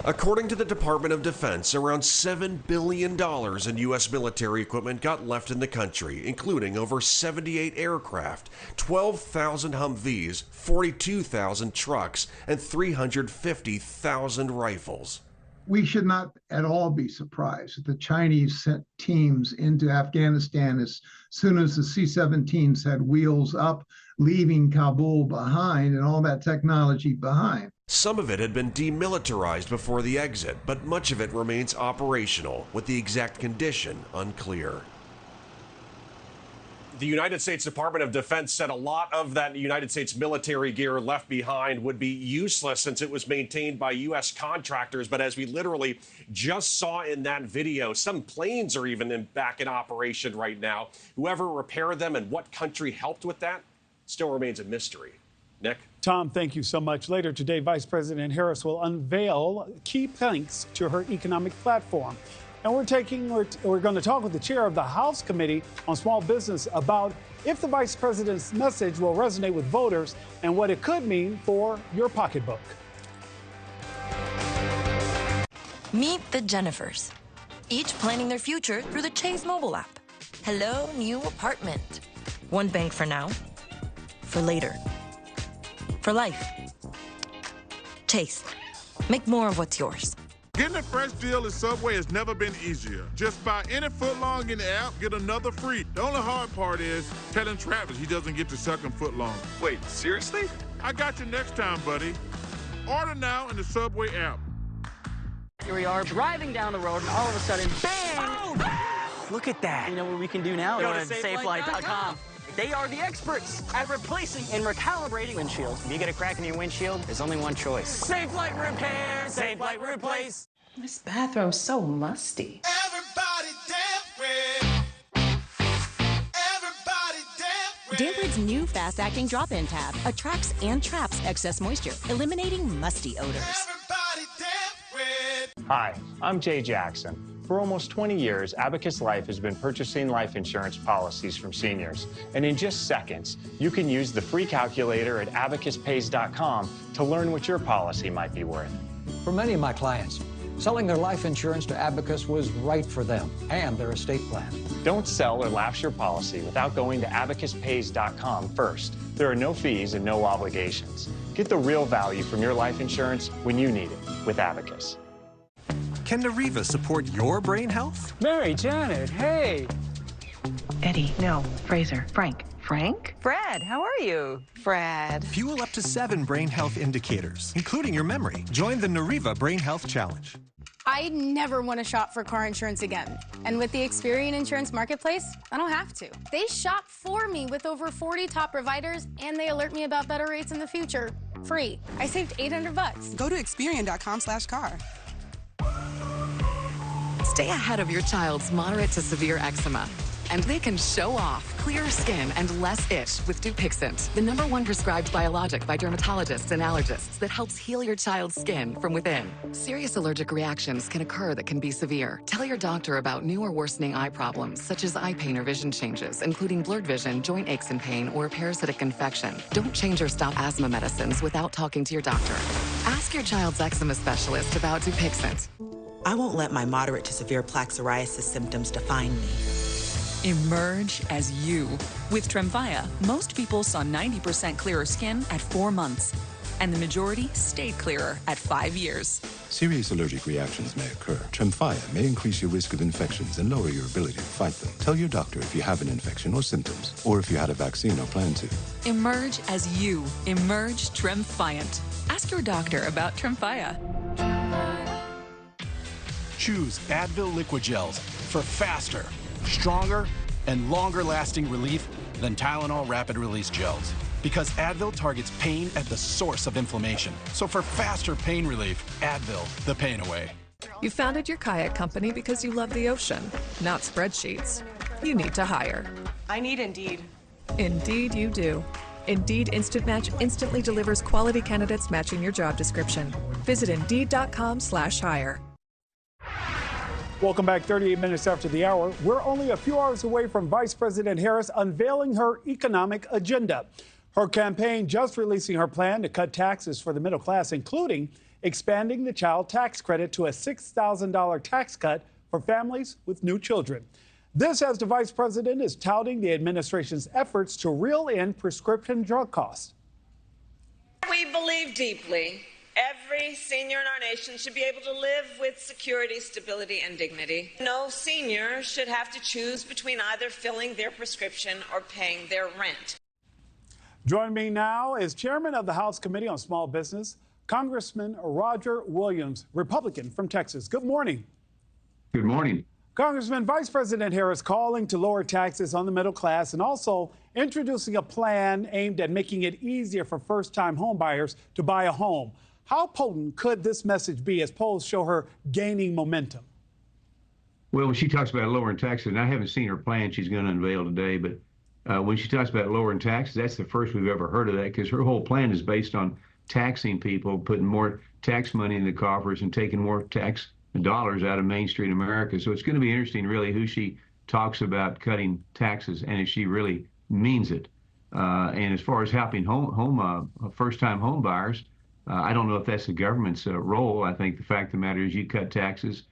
According to the Department of Defense, around $7 billion in U.S. military equipment got left in the country, including over 78 aircraft, 12,000 Humvees, 42,000 trucks, and 350,000 rifles. We should not at all be surprised that the Chinese sent teams into Afghanistan as soon as the C-17s had wheels up, leaving Kabul behind and all that technology behind. Some of it had been demilitarized before the exit, but much of it remains operational, with the exact condition unclear. The United States Department of Defense said a lot of that United States military gear left behind would be useless since it was maintained by U.S. contractors. But as we literally just saw in that video, some planes are even back in operation right now. Whoever repaired them and what country helped with that still remains a mystery. Nick? Tom, thank you so much. Later today, Vice President Harris will unveil key planks to her economic platform. And we're going to talk with the chair of the House Committee on Small Business about if the vice president's message will resonate with voters and what it could mean for your pocketbook. Meet the Jennifers, each planning their future through the Chase mobile app. Hello, new apartment. One bank for now, for later, for life. Chase, make more of what's yours. Getting a fresh deal at Subway has never been easier. Just buy any footlong in the app, get another free. The only hard part is telling Travis he doesn't get the second footlong. Wait, seriously? I got you next time, buddy. Order now in the Subway app. Here we are driving down the road, and all of a sudden, bang! Oh! Look at that. You know what we can do now? Go to SafeFlight.com. They are the experts at replacing and recalibrating windshields. If you get a crack in your windshield, there's only one choice. Safe Light Repair, Safe Light Replace. This bathroom's so musty. Everybody dance with. Everybody dance with. Damprid's new fast-acting drop-in tab attracts and traps excess moisture, eliminating musty odors. Hi, I'm Jay Jackson. For almost 20 years, Abacus Life has been purchasing life insurance policies from seniors. And in just seconds, you can use the free calculator at abacuspays.com to learn what your policy might be worth. For many of my clients, selling their life insurance to Abacus was right for them and their estate plan. Don't sell or lapse your policy without going to abacuspays.com first. There are no fees and no obligations. Get the real value from your life insurance when you need it with Abacus. Can Nariva support your brain health? Mary, Janet, hey. Eddie, no. Fraser, Frank. Frank? Fred, how are you? Fred. Fuel up to 7 brain health indicators, including your memory. Join the Nariva Brain Health Challenge. I never want to shop for car insurance again. And with the Experian Insurance Marketplace, I don't have to. They shop for me with over 40 top providers, and they alert me about better rates in the future. Free. I saved $800. Go to Experian.com/car. Stay ahead of your child's moderate to severe eczema. And they can show off clearer skin and less itch with Dupixent, the #1 prescribed biologic by dermatologists and allergists that helps heal your child's skin from within. Serious allergic reactions can occur that can be severe. Tell your doctor about new or worsening eye problems, such as eye pain or vision changes, including blurred vision, joint aches and pain, or a parasitic infection. Don't change or stop asthma medicines without talking to your doctor. Ask your child's eczema specialist about Dupixent. I won't let my moderate to severe plaque psoriasis symptoms define me. Emerge as you. With Tremfya, most people saw 90% clearer skin at 4 months, and the majority stayed clearer at 5 years. Serious allergic reactions may occur. Tremfya may increase your risk of infections and lower your ability to fight them. Tell your doctor if you have an infection or symptoms, or if you had a vaccine or plan to. Emerge as you. Emerge Tremfyant. Ask your doctor about Tremfya. Choose Advil Liquid Gels for faster, stronger, and longer-lasting relief than Tylenol Rapid Release Gels. Because Advil targets pain at the source of inflammation. So for faster pain relief, Advil, the pain away. You founded your kayak company because you love the ocean, not spreadsheets. You need to hire. I need Indeed. Indeed you do. Indeed Instant Match instantly delivers quality candidates matching your job description. Visit Indeed.com/hire. Welcome back. 38 minutes after the hour. We're only a few hours away from Vice President Harris unveiling her economic agenda. Her campaign just releasing her plan to cut taxes for the middle class, including expanding the child tax credit to a $6,000 tax cut for families with new children. This as the vice president is touting the administration's efforts to reel in prescription drug costs. We believe deeply every senior in our nation should be able to live with security, stability, and dignity. No senior should have to choose between either filling their prescription or paying their rent. Joining me now is Chairman of the House Committee on Small Business, Congressman Roger Williams, Republican from Texas. Good morning. Good morning. Congressman, Vice President Harris calling to lower taxes on the middle class and also introducing a plan aimed at making it easier for first-time homebuyers to buy a home. How potent could this message be as polls show her gaining momentum? Well, when she talks about lowering taxes, and I haven't seen her plan she's going to unveil today, but when she talks about lowering taxes, that's the first we've ever heard of that, because her whole plan is based on taxing people, putting more tax money in the coffers and taking more tax dollars out of Main Street America. So it's going to be interesting, really, who she talks about cutting taxes and if she really means it. And as far as helping first-time home buyers, I don't know if that's the government's role. I think the fact of the matter is you cut taxes,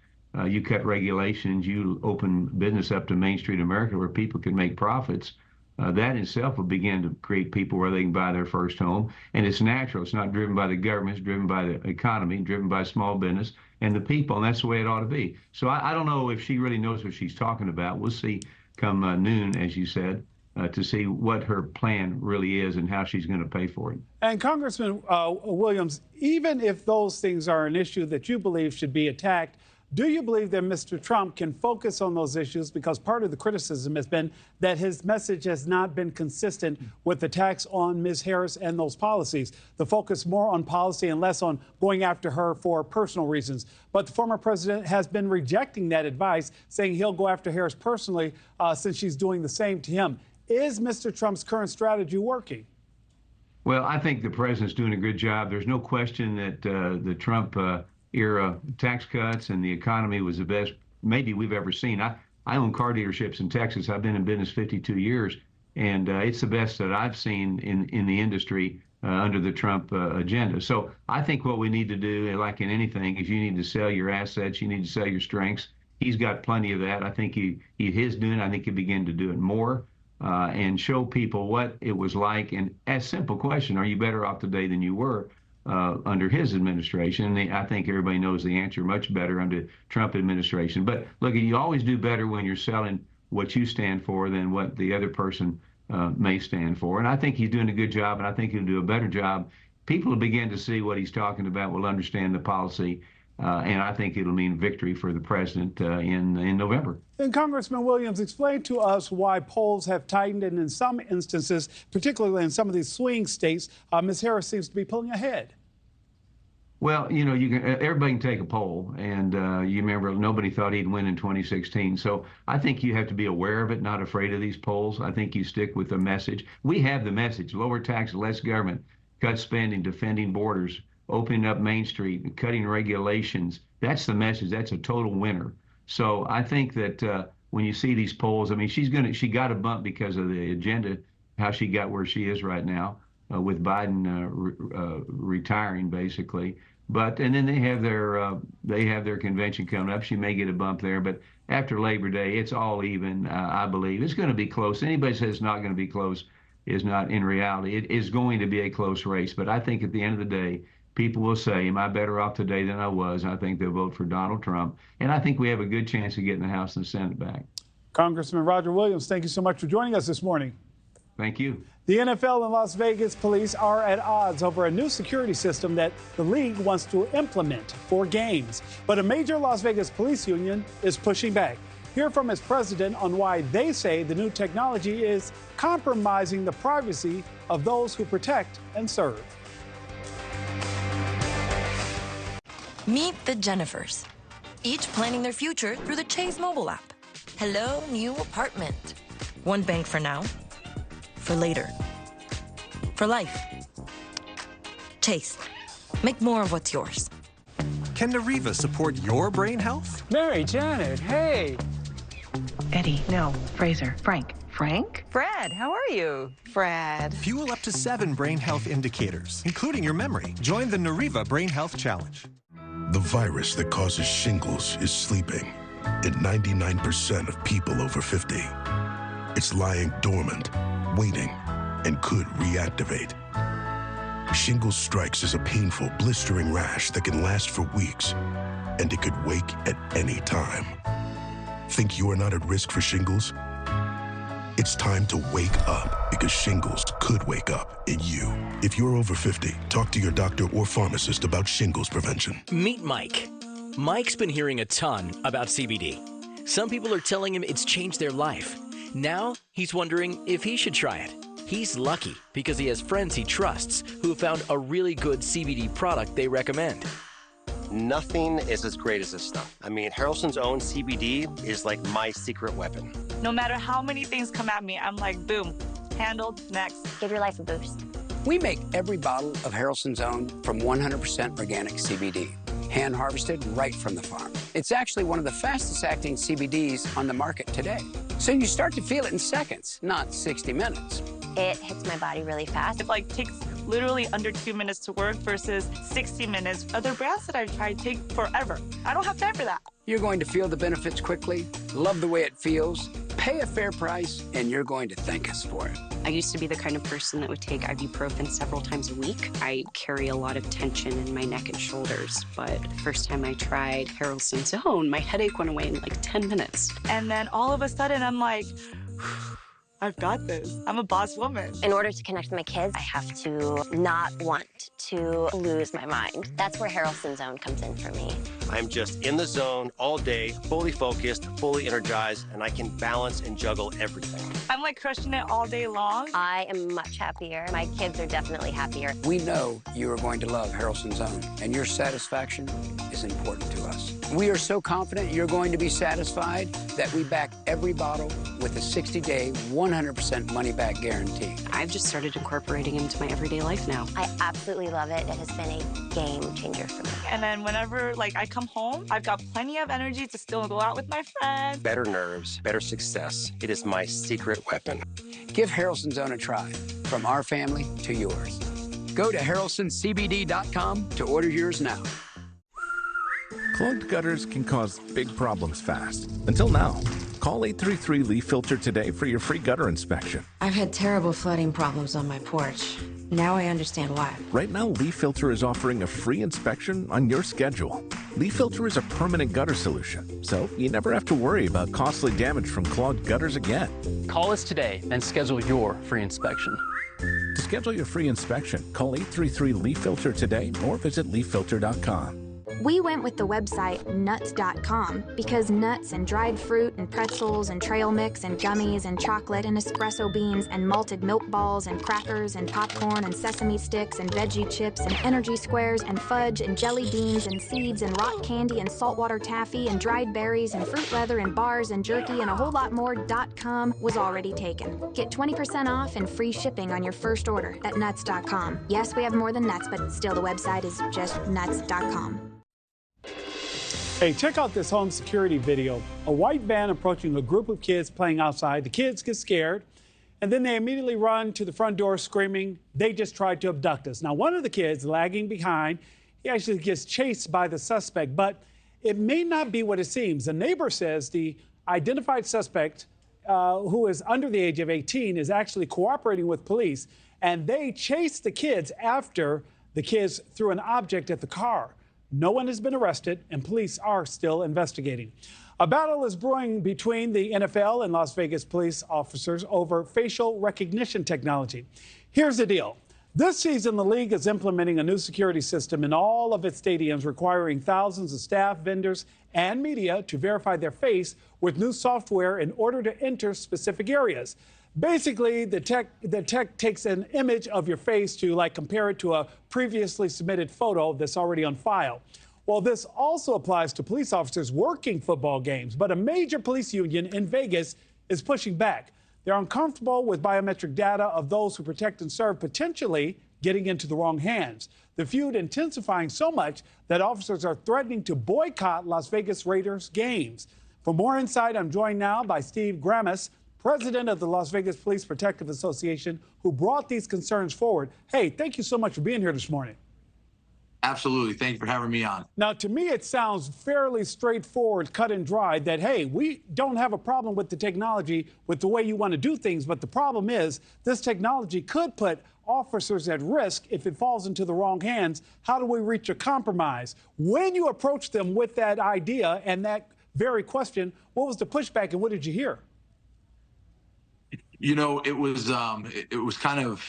you cut regulations, you open business up to Main Street America where people can make profits. That in itself will begin to create people where they can buy their first home. And it's natural. It's not driven by the government. It's driven by the economy, driven by small business and the people. And that's the way it ought to be. So I don't know if she really knows what she's talking about. We'll see come noon, as you said, to see what her plan really is and how she's going to pay for it. And Congressman Williams, even if those things are an issue that you believe should be attacked, do you believe that Mr. Trump can focus on those issues? Because part of the criticism has been that his message has not been consistent with the tax on Ms. Harris and those policies. The focus more on policy and less on going after her for personal reasons. But the former president has been rejecting that advice, saying he'll go after Harris personally since she's doing the same to him. Is Mr. Trump's current strategy working? Well, I think the president's doing a good job. There's no question that the Trump era tax cuts and the economy was the best maybe we've ever seen. I own car dealerships in Texas. I've been in business 52 years, and it's the best that I've seen in the industry under the Trump agenda. So I think what we need to do, like in anything, is you need to sell your assets. You need to sell your strengths. He's got plenty of that. I think he is doing it. I think he'll begin to do it more and show people what it was like. And ask simple question, are you better off today than you were under his administration? And I think everybody knows the answer, much better under Trump administration. But look, you always do better when you're selling what you stand for than what the other person may stand for. And I think he's doing a good job, and I think he'll do a better job. People will begin to see what he's talking about, will understand the policy, and I think it'll mean victory for the president in November. And Congressman Williams, explain to us why polls have tightened, and in some instances, particularly in some of these swing states, Ms. Harris seems to be pulling ahead. Well, you know, everybody can take a poll, and you remember nobody thought he'd win in 2016. So I think you have to be aware of it, not afraid of these polls. I think you stick with the message. We have the message: lower tax, less government, cut spending, defending borders, opening up Main Street, cutting regulations. That's the message. That's a total winner. So I think that when you see these polls, I mean, she got a bump because of the agenda, how she got where she is right now. With Biden retiring, basically, and then they have their convention coming up. She may get a bump there, but after Labor Day, it's all even. I believe it's going to be close. Anybody says it's not going to be close is not in reality. It is going to be a close race, but I think at the end of the day, people will say, "Am I better off today than I was?" And I think they'll vote for Donald Trump, and I think we have a good chance of getting the House and the Senate back. Congressman Roger Williams, thank you so much for joining us this morning. Thank you. The NFL and Las Vegas police are at odds over a new security system that the league wants to implement for games. But a major Las Vegas police union is pushing back. Hear from its president on why they say the new technology is compromising the privacy of those who protect and serve. Meet the Jennifers, each planning their future through the Chase mobile app. Hello, new apartment. One bank for now. For later. For life. Chase. Make more of what's yours. Can Nariva support your brain health? Mary, Janet, hey. Eddie, no. Fraser. Frank. Frank? Fred, how are you? Fred. Fuel up to 7 brain health indicators, including your memory. Join the Nariva Brain Health Challenge. The virus that causes shingles is sleeping in 99% of people over 50. It's lying dormant, waiting, and could reactivate. Shingles strikes as a painful, blistering rash that can last for weeks, and it could wake at any time. Think you're not at risk for shingles? It's time to wake up, because shingles could wake up in you. If you're over 50, talk to your doctor or pharmacist about shingles prevention. Meet Mike. Mike's been hearing a ton about CBD. Some people are telling him it's changed their life. Now, he's wondering if he should try it. He's lucky because he has friends he trusts who have found a really good CBD product they recommend. Nothing is as great as this stuff. I mean, Harrelson's own CBD is like my secret weapon. No matter how many things come at me, I'm like, boom, handled, next. Give your life a boost. We make every bottle of Harrelson's own from 100% organic CBD, hand-harvested right from the farm. It's actually one of the fastest-acting CBDs on the market today. So you start to feel it in seconds, not 60 minutes. It hits my body really fast. It takes literally under 2 minutes to work versus 60 minutes. Other brands that I've tried take forever. I don't have time for that. You're going to feel the benefits quickly, love the way it feels, pay a fair price, and you're going to thank us for it. I used to be the kind of person that would take ibuprofen several times a week. I carry a lot of tension in my neck and shoulders, but the first time I tried Harrelson's Own, my headache went away in 10 minutes. And then all of a sudden, I'm like, I've got this. I'm a boss woman. In order to connect with my kids, I have to not want to lose my mind. That's where Harrelson's Own comes in for me. I'm just in the zone all day, fully focused, fully energized, and I can balance and juggle everything. I'm like crushing it all day long. I am much happier. My kids are definitely happier. We know you are going to love Harrelson's Own, and your satisfaction is important to us. We are so confident you're going to be satisfied that we back every bottle with a 60-day, 100% money-back guarantee. I've just started incorporating it into my everyday life now. I absolutely love it. It has been a game changer for me. And then whenever I come home, I've got plenty of energy to still go out with my friends. Better nerves, better success. It is my secret weapon. Give Harrelson's Own a try, from our family to yours. Go to harrelsoncbd.com to order yours now. Clogged gutters can cause big problems fast. Until now. Call 833 Leaf Filter today for your free gutter inspection. I've had terrible flooding problems on my porch. Now I understand why. Right now, Leaf Filter is offering a free inspection on your schedule. Leaf Filter is a permanent gutter solution, so you never have to worry about costly damage from clogged gutters again. Call us today and schedule your free inspection. To schedule your free inspection, call 833 Leaf Filter today or visit leaffilter.com. We went with the website nuts.com because nuts and dried fruit and pretzels and trail mix and gummies and chocolate and espresso beans and malted milk balls and crackers and popcorn and sesame sticks and veggie chips and energy squares and fudge and jelly beans and seeds and rock candy and saltwater taffy and dried berries and fruit leather and bars and jerky and a whole lot more .com was already taken. Get 20% off and free shipping on your first order at nuts.com. Yes, we have more than nuts, but still the website is just nuts.com. Hey, check out this home security video. A white van approaching a group of kids playing outside. The kids get scared, and then they immediately run to the front door screaming, "They just tried to abduct us." Now, one of the kids lagging behind, he actually gets chased by the suspect, but it may not be what it seems. The neighbor says the identified suspect, who is under the age of 18, is actually cooperating with police, and they chased the kids after the kids threw an object at the car. No one has been arrested, and police are still investigating. A battle is brewing between the NFL and Las Vegas police officers over facial recognition technology. Here's the deal. This season, the league is implementing a new security system in all of its stadiums, requiring thousands of staff, vendors, and media to verify their face with new software in order to enter specific areas. Basically, the tech takes an image of your face to compare it to a previously submitted photo that's already on file. Well, this also applies to police officers working football games, but a major police union in Vegas is pushing back. They're uncomfortable with biometric data of those who protect and serve potentially getting into the wrong hands. The feud intensifying so much that officers are threatening to boycott Las Vegas Raiders games. For more insight, I'm joined now by Steve Gramis, president of the Las Vegas Police Protective Association, who brought these concerns forward. Hey, thank you so much for being here this morning. Absolutely. Thank you for having me on. Now, to me, it sounds fairly straightforward, cut and dry, that, hey, we don't have a problem with the technology, with the way you want to do things. But the problem is this technology could put officers at risk if it falls into the wrong hands. How do we reach a compromise? When you approach them with that idea and that very question, what was the pushback and what did you hear? You know, it was kind of,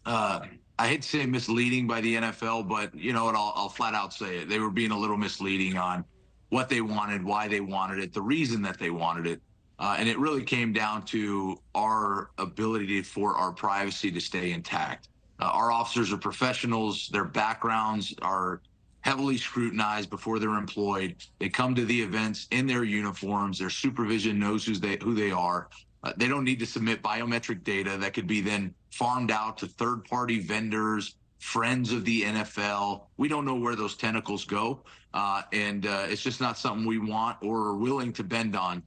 I hate to say misleading by the NFL, but you know what, I'll flat out say it. They were being a little misleading on what they wanted, why they wanted it, the reason that they wanted it. And it really came down to our ability for our privacy to stay intact. Our officers are professionals. Their backgrounds are heavily scrutinized before they're employed. They come to the events in their uniforms. Their supervision knows who they are. They don't need to submit biometric data that could be then farmed out to third-party vendors, friends of the NFL. We don't know where those tentacles go, and it's just not something we want or are willing to bend on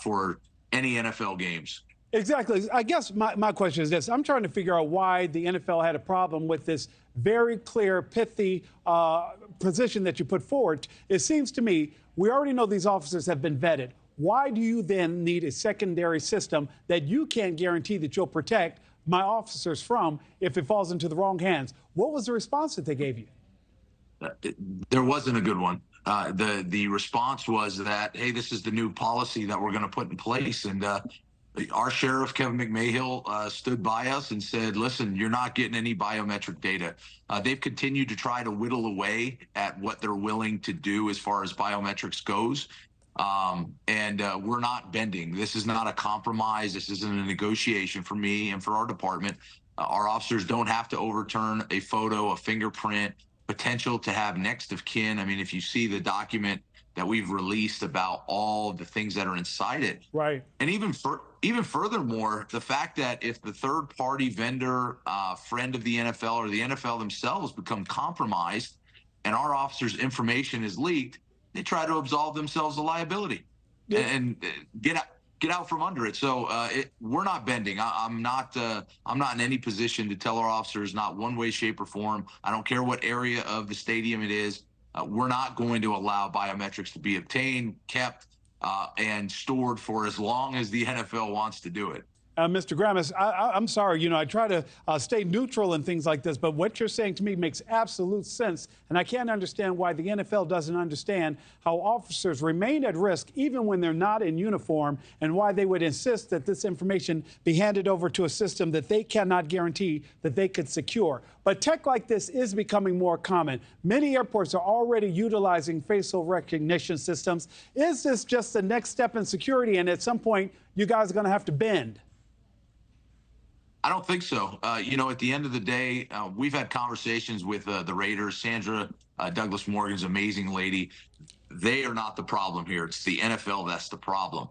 for any NFL games. Exactly. I guess my question is this. I'm trying to figure out why the NFL had a problem with this very clear, pithy position that you put forward. It seems to me we already know these officers have been vetted. Why do you then need a secondary system that you can't guarantee that you'll protect my officers from if it falls into the wrong hands? What was the response that they gave you? There wasn't a good one. The response was that, hey, this is the new policy that we're going to put in place. And Our sheriff, Kevin McMahill, stood by us and said, listen, you're not getting any biometric data. They've continued to try to whittle away at what they're willing to do as far as biometrics goes. We're not bending. This is not a compromise. This isn't a negotiation for me and for our department. Our officers don't have to overturn a photo, a fingerprint, potential to have next of kin. I mean, if you see the document that we've released about all the things that are inside it. Right. And even furthermore, the fact that if the third party vendor, friend of the NFL or the NFL themselves become compromised and our officers' information is leaked, they try to absolve themselves of liability and get out from under it. So we're not bending. I'm not in any position to tell our officers, not one way, shape, or form. I don't care what area of the stadium it is. We're not going to allow biometrics to be obtained, kept, and stored for as long as the NFL wants to do it. Mr. Grammis, I'm sorry, I try to stay neutral in things like this, but what you're saying to me makes absolute sense, and I can't understand why the NFL doesn't understand how officers remain at risk even when they're not in uniform, and why they would insist that this information be handed over to a system that they cannot guarantee that they could secure. But tech like this is becoming more common. Many airports are already utilizing facial recognition systems. Is this just the next step in security, and at some point, you guys are going to have to bend? I don't think so. At the end of the day, we've had conversations with the Raiders. Sandra Douglas Morgan's an amazing lady. They are not the problem here. It's the NFL that's the problem.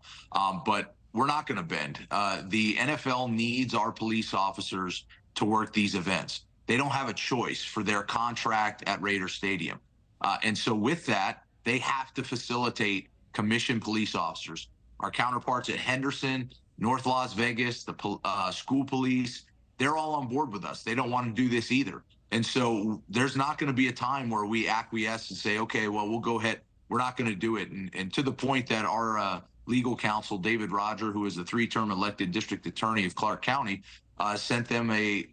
But we're not going to bend. The NFL needs our police officers to work these events. They don't have a choice for their contract at Raider Stadium. And so with that, they have to facilitate commissioned police officers. Our counterparts at Henderson, North Las Vegas, the school police, they're all on board with us. They don't want to do this either. And so there's not going to be a time where we acquiesce and say, okay, well, we'll go ahead. We're not going to do it. And to the point that our legal counsel, David Roger, who is the 3-term elected district attorney of Clark County, sent them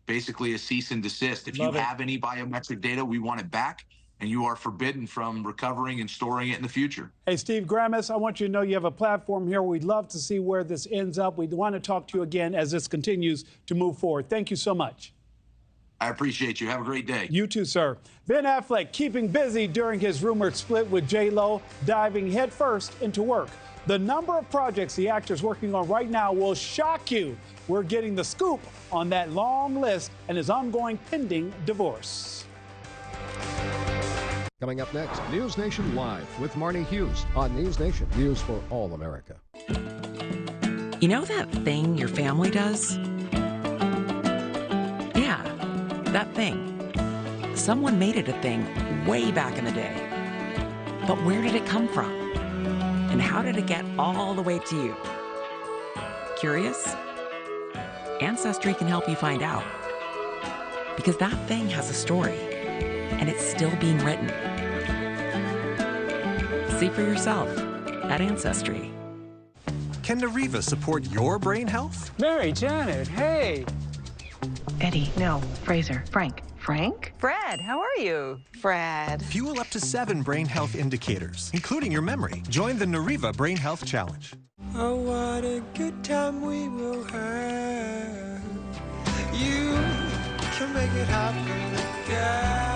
basically a cease and desist. If you have any biometric data, we want it back. And you are forbidden from recovering and storing it in the future. Hey, Steve Grammis, I want you to know you have a platform here. We'd love to see where this ends up. We'd want to talk to you again as this continues to move forward. Thank you so much. I appreciate you. Have a great day. You too, sir. Ben Affleck keeping busy during his rumored split with J-Lo, diving headfirst into work. The number of projects the actor's working on right now will shock you. We're getting the scoop on that long list and his ongoing pending divorce. Coming up next, News Nation Live with Marni Hughes on News Nation, News for all America. You know that thing your family does? Yeah, that thing. Someone made it a thing way back in the day. But where did it come from? And how did it get all the way to you? Curious? Ancestry can help you find out. Because that thing has a story, and it's still being written. See for yourself at Ancestry. Can Nariva support your brain health? Mary, Janet, hey. Eddie, no. Fraser. Frank. Frank? Fred, how are you? Fred. Fuel up to 7 brain health indicators, including your memory. Join the Nariva Brain Health Challenge. Oh, what a good time we will have. You can make it happen again.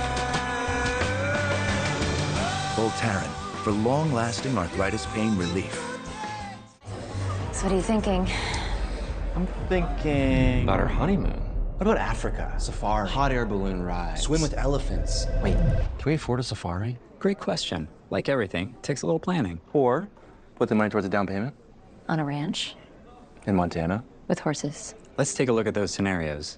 Voltaren, for long-lasting arthritis pain relief. So what are you thinking? I'm thinking about our honeymoon. What about Africa? Safari. Hot air balloon ride. Swim with elephants. Wait, can we afford a safari? Great question. Like everything, takes a little planning. Or put the money towards a down payment. On a ranch? In Montana. With horses? Let's take a look at those scenarios.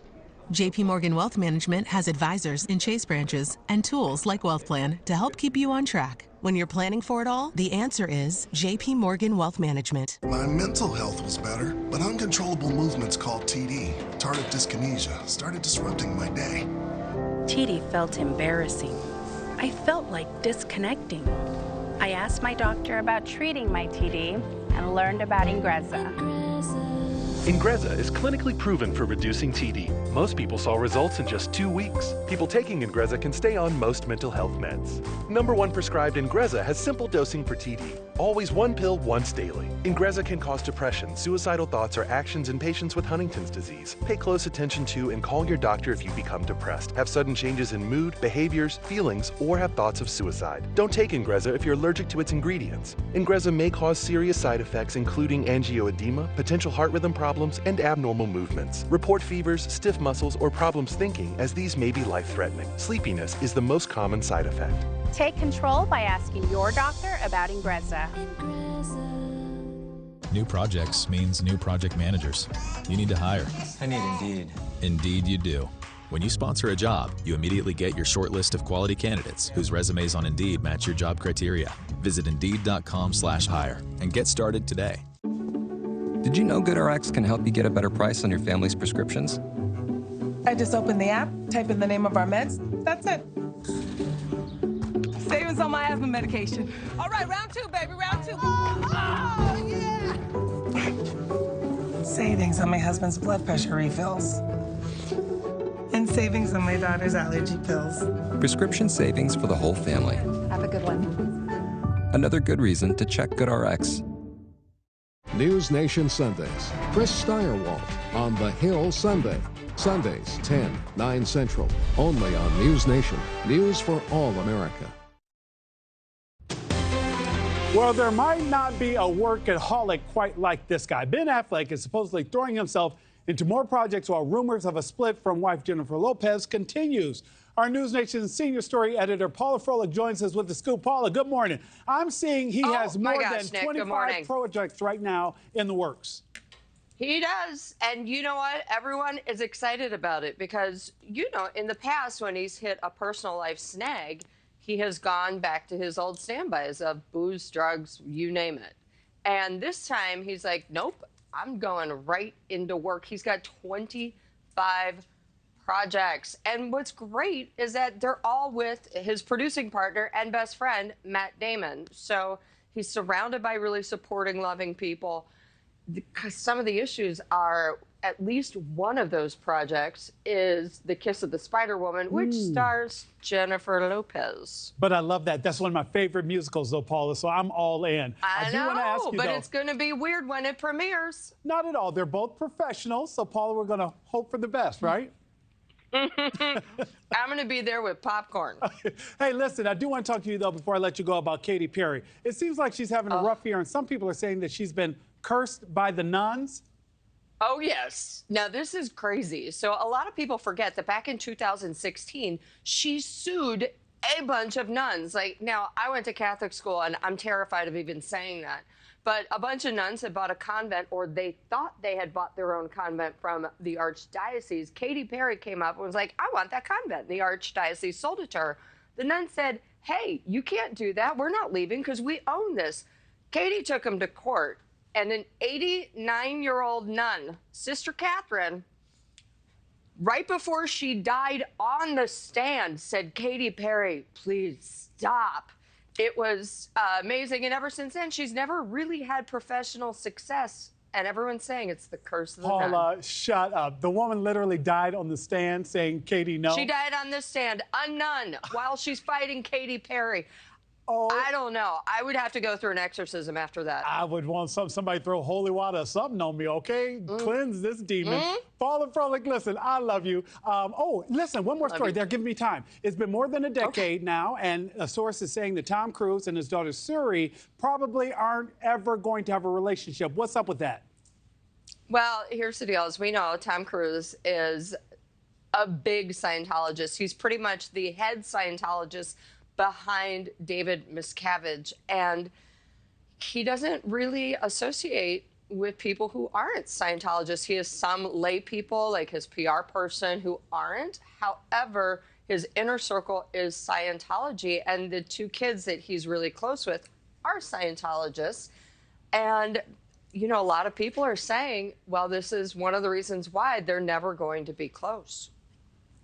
JP Morgan Wealth Management has advisors in Chase branches and tools like Wealth Plan to help keep you on track. When you're planning for it all, the answer is JP Morgan Wealth Management. My mental health was better, but uncontrollable movements called TD, tardive dyskinesia, started disrupting my day. TD felt embarrassing. I felt like disconnecting. I asked my doctor about treating my TD and learned about Ingrezza. Ingrezza is clinically proven for reducing TD. Most people saw results in just 2 weeks. People taking Ingrezza can stay on most mental health meds. #1 prescribed Ingrezza has simple dosing for TD. Always 1 pill once daily. Ingrezza can cause depression, suicidal thoughts, or actions in patients with Huntington's disease. Pay close attention to and call your doctor if you become depressed, have sudden changes in mood, behaviors, feelings, or have thoughts of suicide. Don't take Ingrezza if you're allergic to its ingredients. Ingrezza may cause serious side effects including angioedema, potential heart rhythm problems, and abnormal movements. Report fevers, stiff muscles, or problems thinking, as these may be life-threatening. Sleepiness is the most common side effect. Take control by asking your doctor about Ingrezza. New projects means new project managers. You need to hire. I need Indeed. Indeed you do. When you sponsor a job, you immediately get your short list of quality candidates whose resumes on Indeed match your job criteria. Visit Indeed.com/hire and get started today. Did you know GoodRx can help you get a better price on your family's prescriptions? I just opened the app, type in the name of our meds, that's it. Savings on my asthma medication. All right, round 2, baby, round 2. Oh, yeah! Savings on my husband's blood pressure refills. And savings on my daughter's allergy pills. Prescription savings for the whole family. Have a good one. Another good reason to check GoodRx. News Nation Sundays. Chris Steyerwalt on The Hill Sunday. Sundays, 10, 9 Central. Only on News Nation. News for all America. Well, there might not be a workaholic quite like this guy. Ben Affleck is supposedly throwing himself into more projects while rumors of a split from wife Jennifer Lopez continues. Our News Nation senior story editor Paula Froelich joins us with the scoop. Paula, good morning. I'm seeing he has more than 25 projects right now in the works. He does. And you know what? Everyone is excited about it because, you know, in the past when he's hit a personal life snag, he has gone back to his old standbys of booze, drugs, you name it. And this time he's like, nope, I'm going right into work. He's got 25 projects. And what's great is that they're all with his producing partner and best friend, Matt Damon. So he's surrounded by really supporting, loving people. Some of the issues are, at least one of those projects is The Kiss of the Spider Woman, which stars Jennifer Lopez. But I love that. That's one of my favorite musicals, though, Paula, so I'm all in. I know, want to ask you, but though, it's going to be weird when it premieres. Not at all. They're both professionals, so, Paula, we're going to hope for the best, right? I'm going to be there with popcorn. Hey, listen, I do want to talk to you, though, before I let you go about Katy Perry. It seems like she's having a rough year, and some people are saying that she's been cursed by the nuns. Oh, yes. Now, this is crazy. So a lot of people forget that back in 2016, she sued a bunch of nuns. Like, now, I went to Catholic school, and I'm terrified of even saying that. But a bunch of nuns had bought a convent, or they thought they had bought their own convent from the archdiocese. Katy Perry came up and was like, I want that convent. The archdiocese sold it to her. The nun said, hey, you can't do that. We're not leaving because we own this. Katy took them to court. And an 89-year-old nun, Sister Catherine, right before she died on the stand, said, Katy Perry, please stop. It was amazing. And ever since then, she's never really had professional success. And everyone's saying it's the curse of the nun. Paula, shut up. The woman literally died on the stand saying, Katy, no. She died on the stand, a nun, while she's fighting Katy Perry. Oh, I don't know. I would have to go through an exorcism after that. I would want somebody throw holy water or something on me, okay? Cleanse this demon. Paula Froelich, listen, I love you. Listen, one more story. They're giving me time. It's been more than a decade now, and a source is saying that Tom Cruise and his daughter Suri probably aren't ever going to have a relationship. What's up with that? Well, here's the deal. As we know, Tom Cruise is a big Scientologist. He's pretty much the head Scientologist behind David Miscavige, and he doesn't really associate with people who aren't Scientologists. He has some lay people, like his PR person, who aren't. However, his inner circle is Scientology, and the two kids that he's really close with are Scientologists. And, you know, a lot of people are saying, well, this is one of the reasons why they're never going to be close.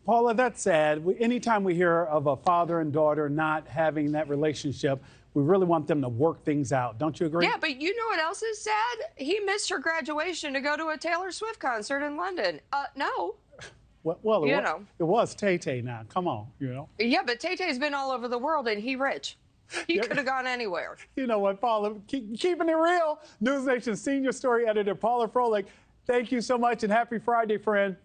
Paula, that's sad. Anytime we hear of a father and daughter not having that relationship, we really want them to work things out. Don't you agree? Yeah, but you know what else is sad? He missed her graduation to go to a Taylor Swift concert in London. No. Well, it was Tay-Tay now. Come on, you know. Yeah, but Tay-Tay's been all over the world, and he rich. He could have gone anywhere. You know what, Paula, keeping it real. NewsNation senior story editor Paula Froelich, thank you so much, and happy Friday, friend.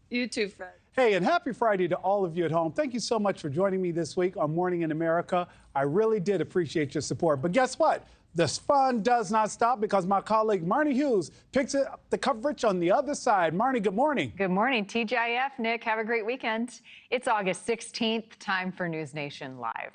You too, Fred. Hey, and happy Friday to all of you at home. Thank you so much for joining me this week on Morning in America. I really did appreciate your support. But guess what? The fun does not stop because my colleague Marni Hughes picks up the coverage on the other side. Marni, good morning. Good morning, TGIF. Nick, have a great weekend. It's August 16th, time for NewsNation Live.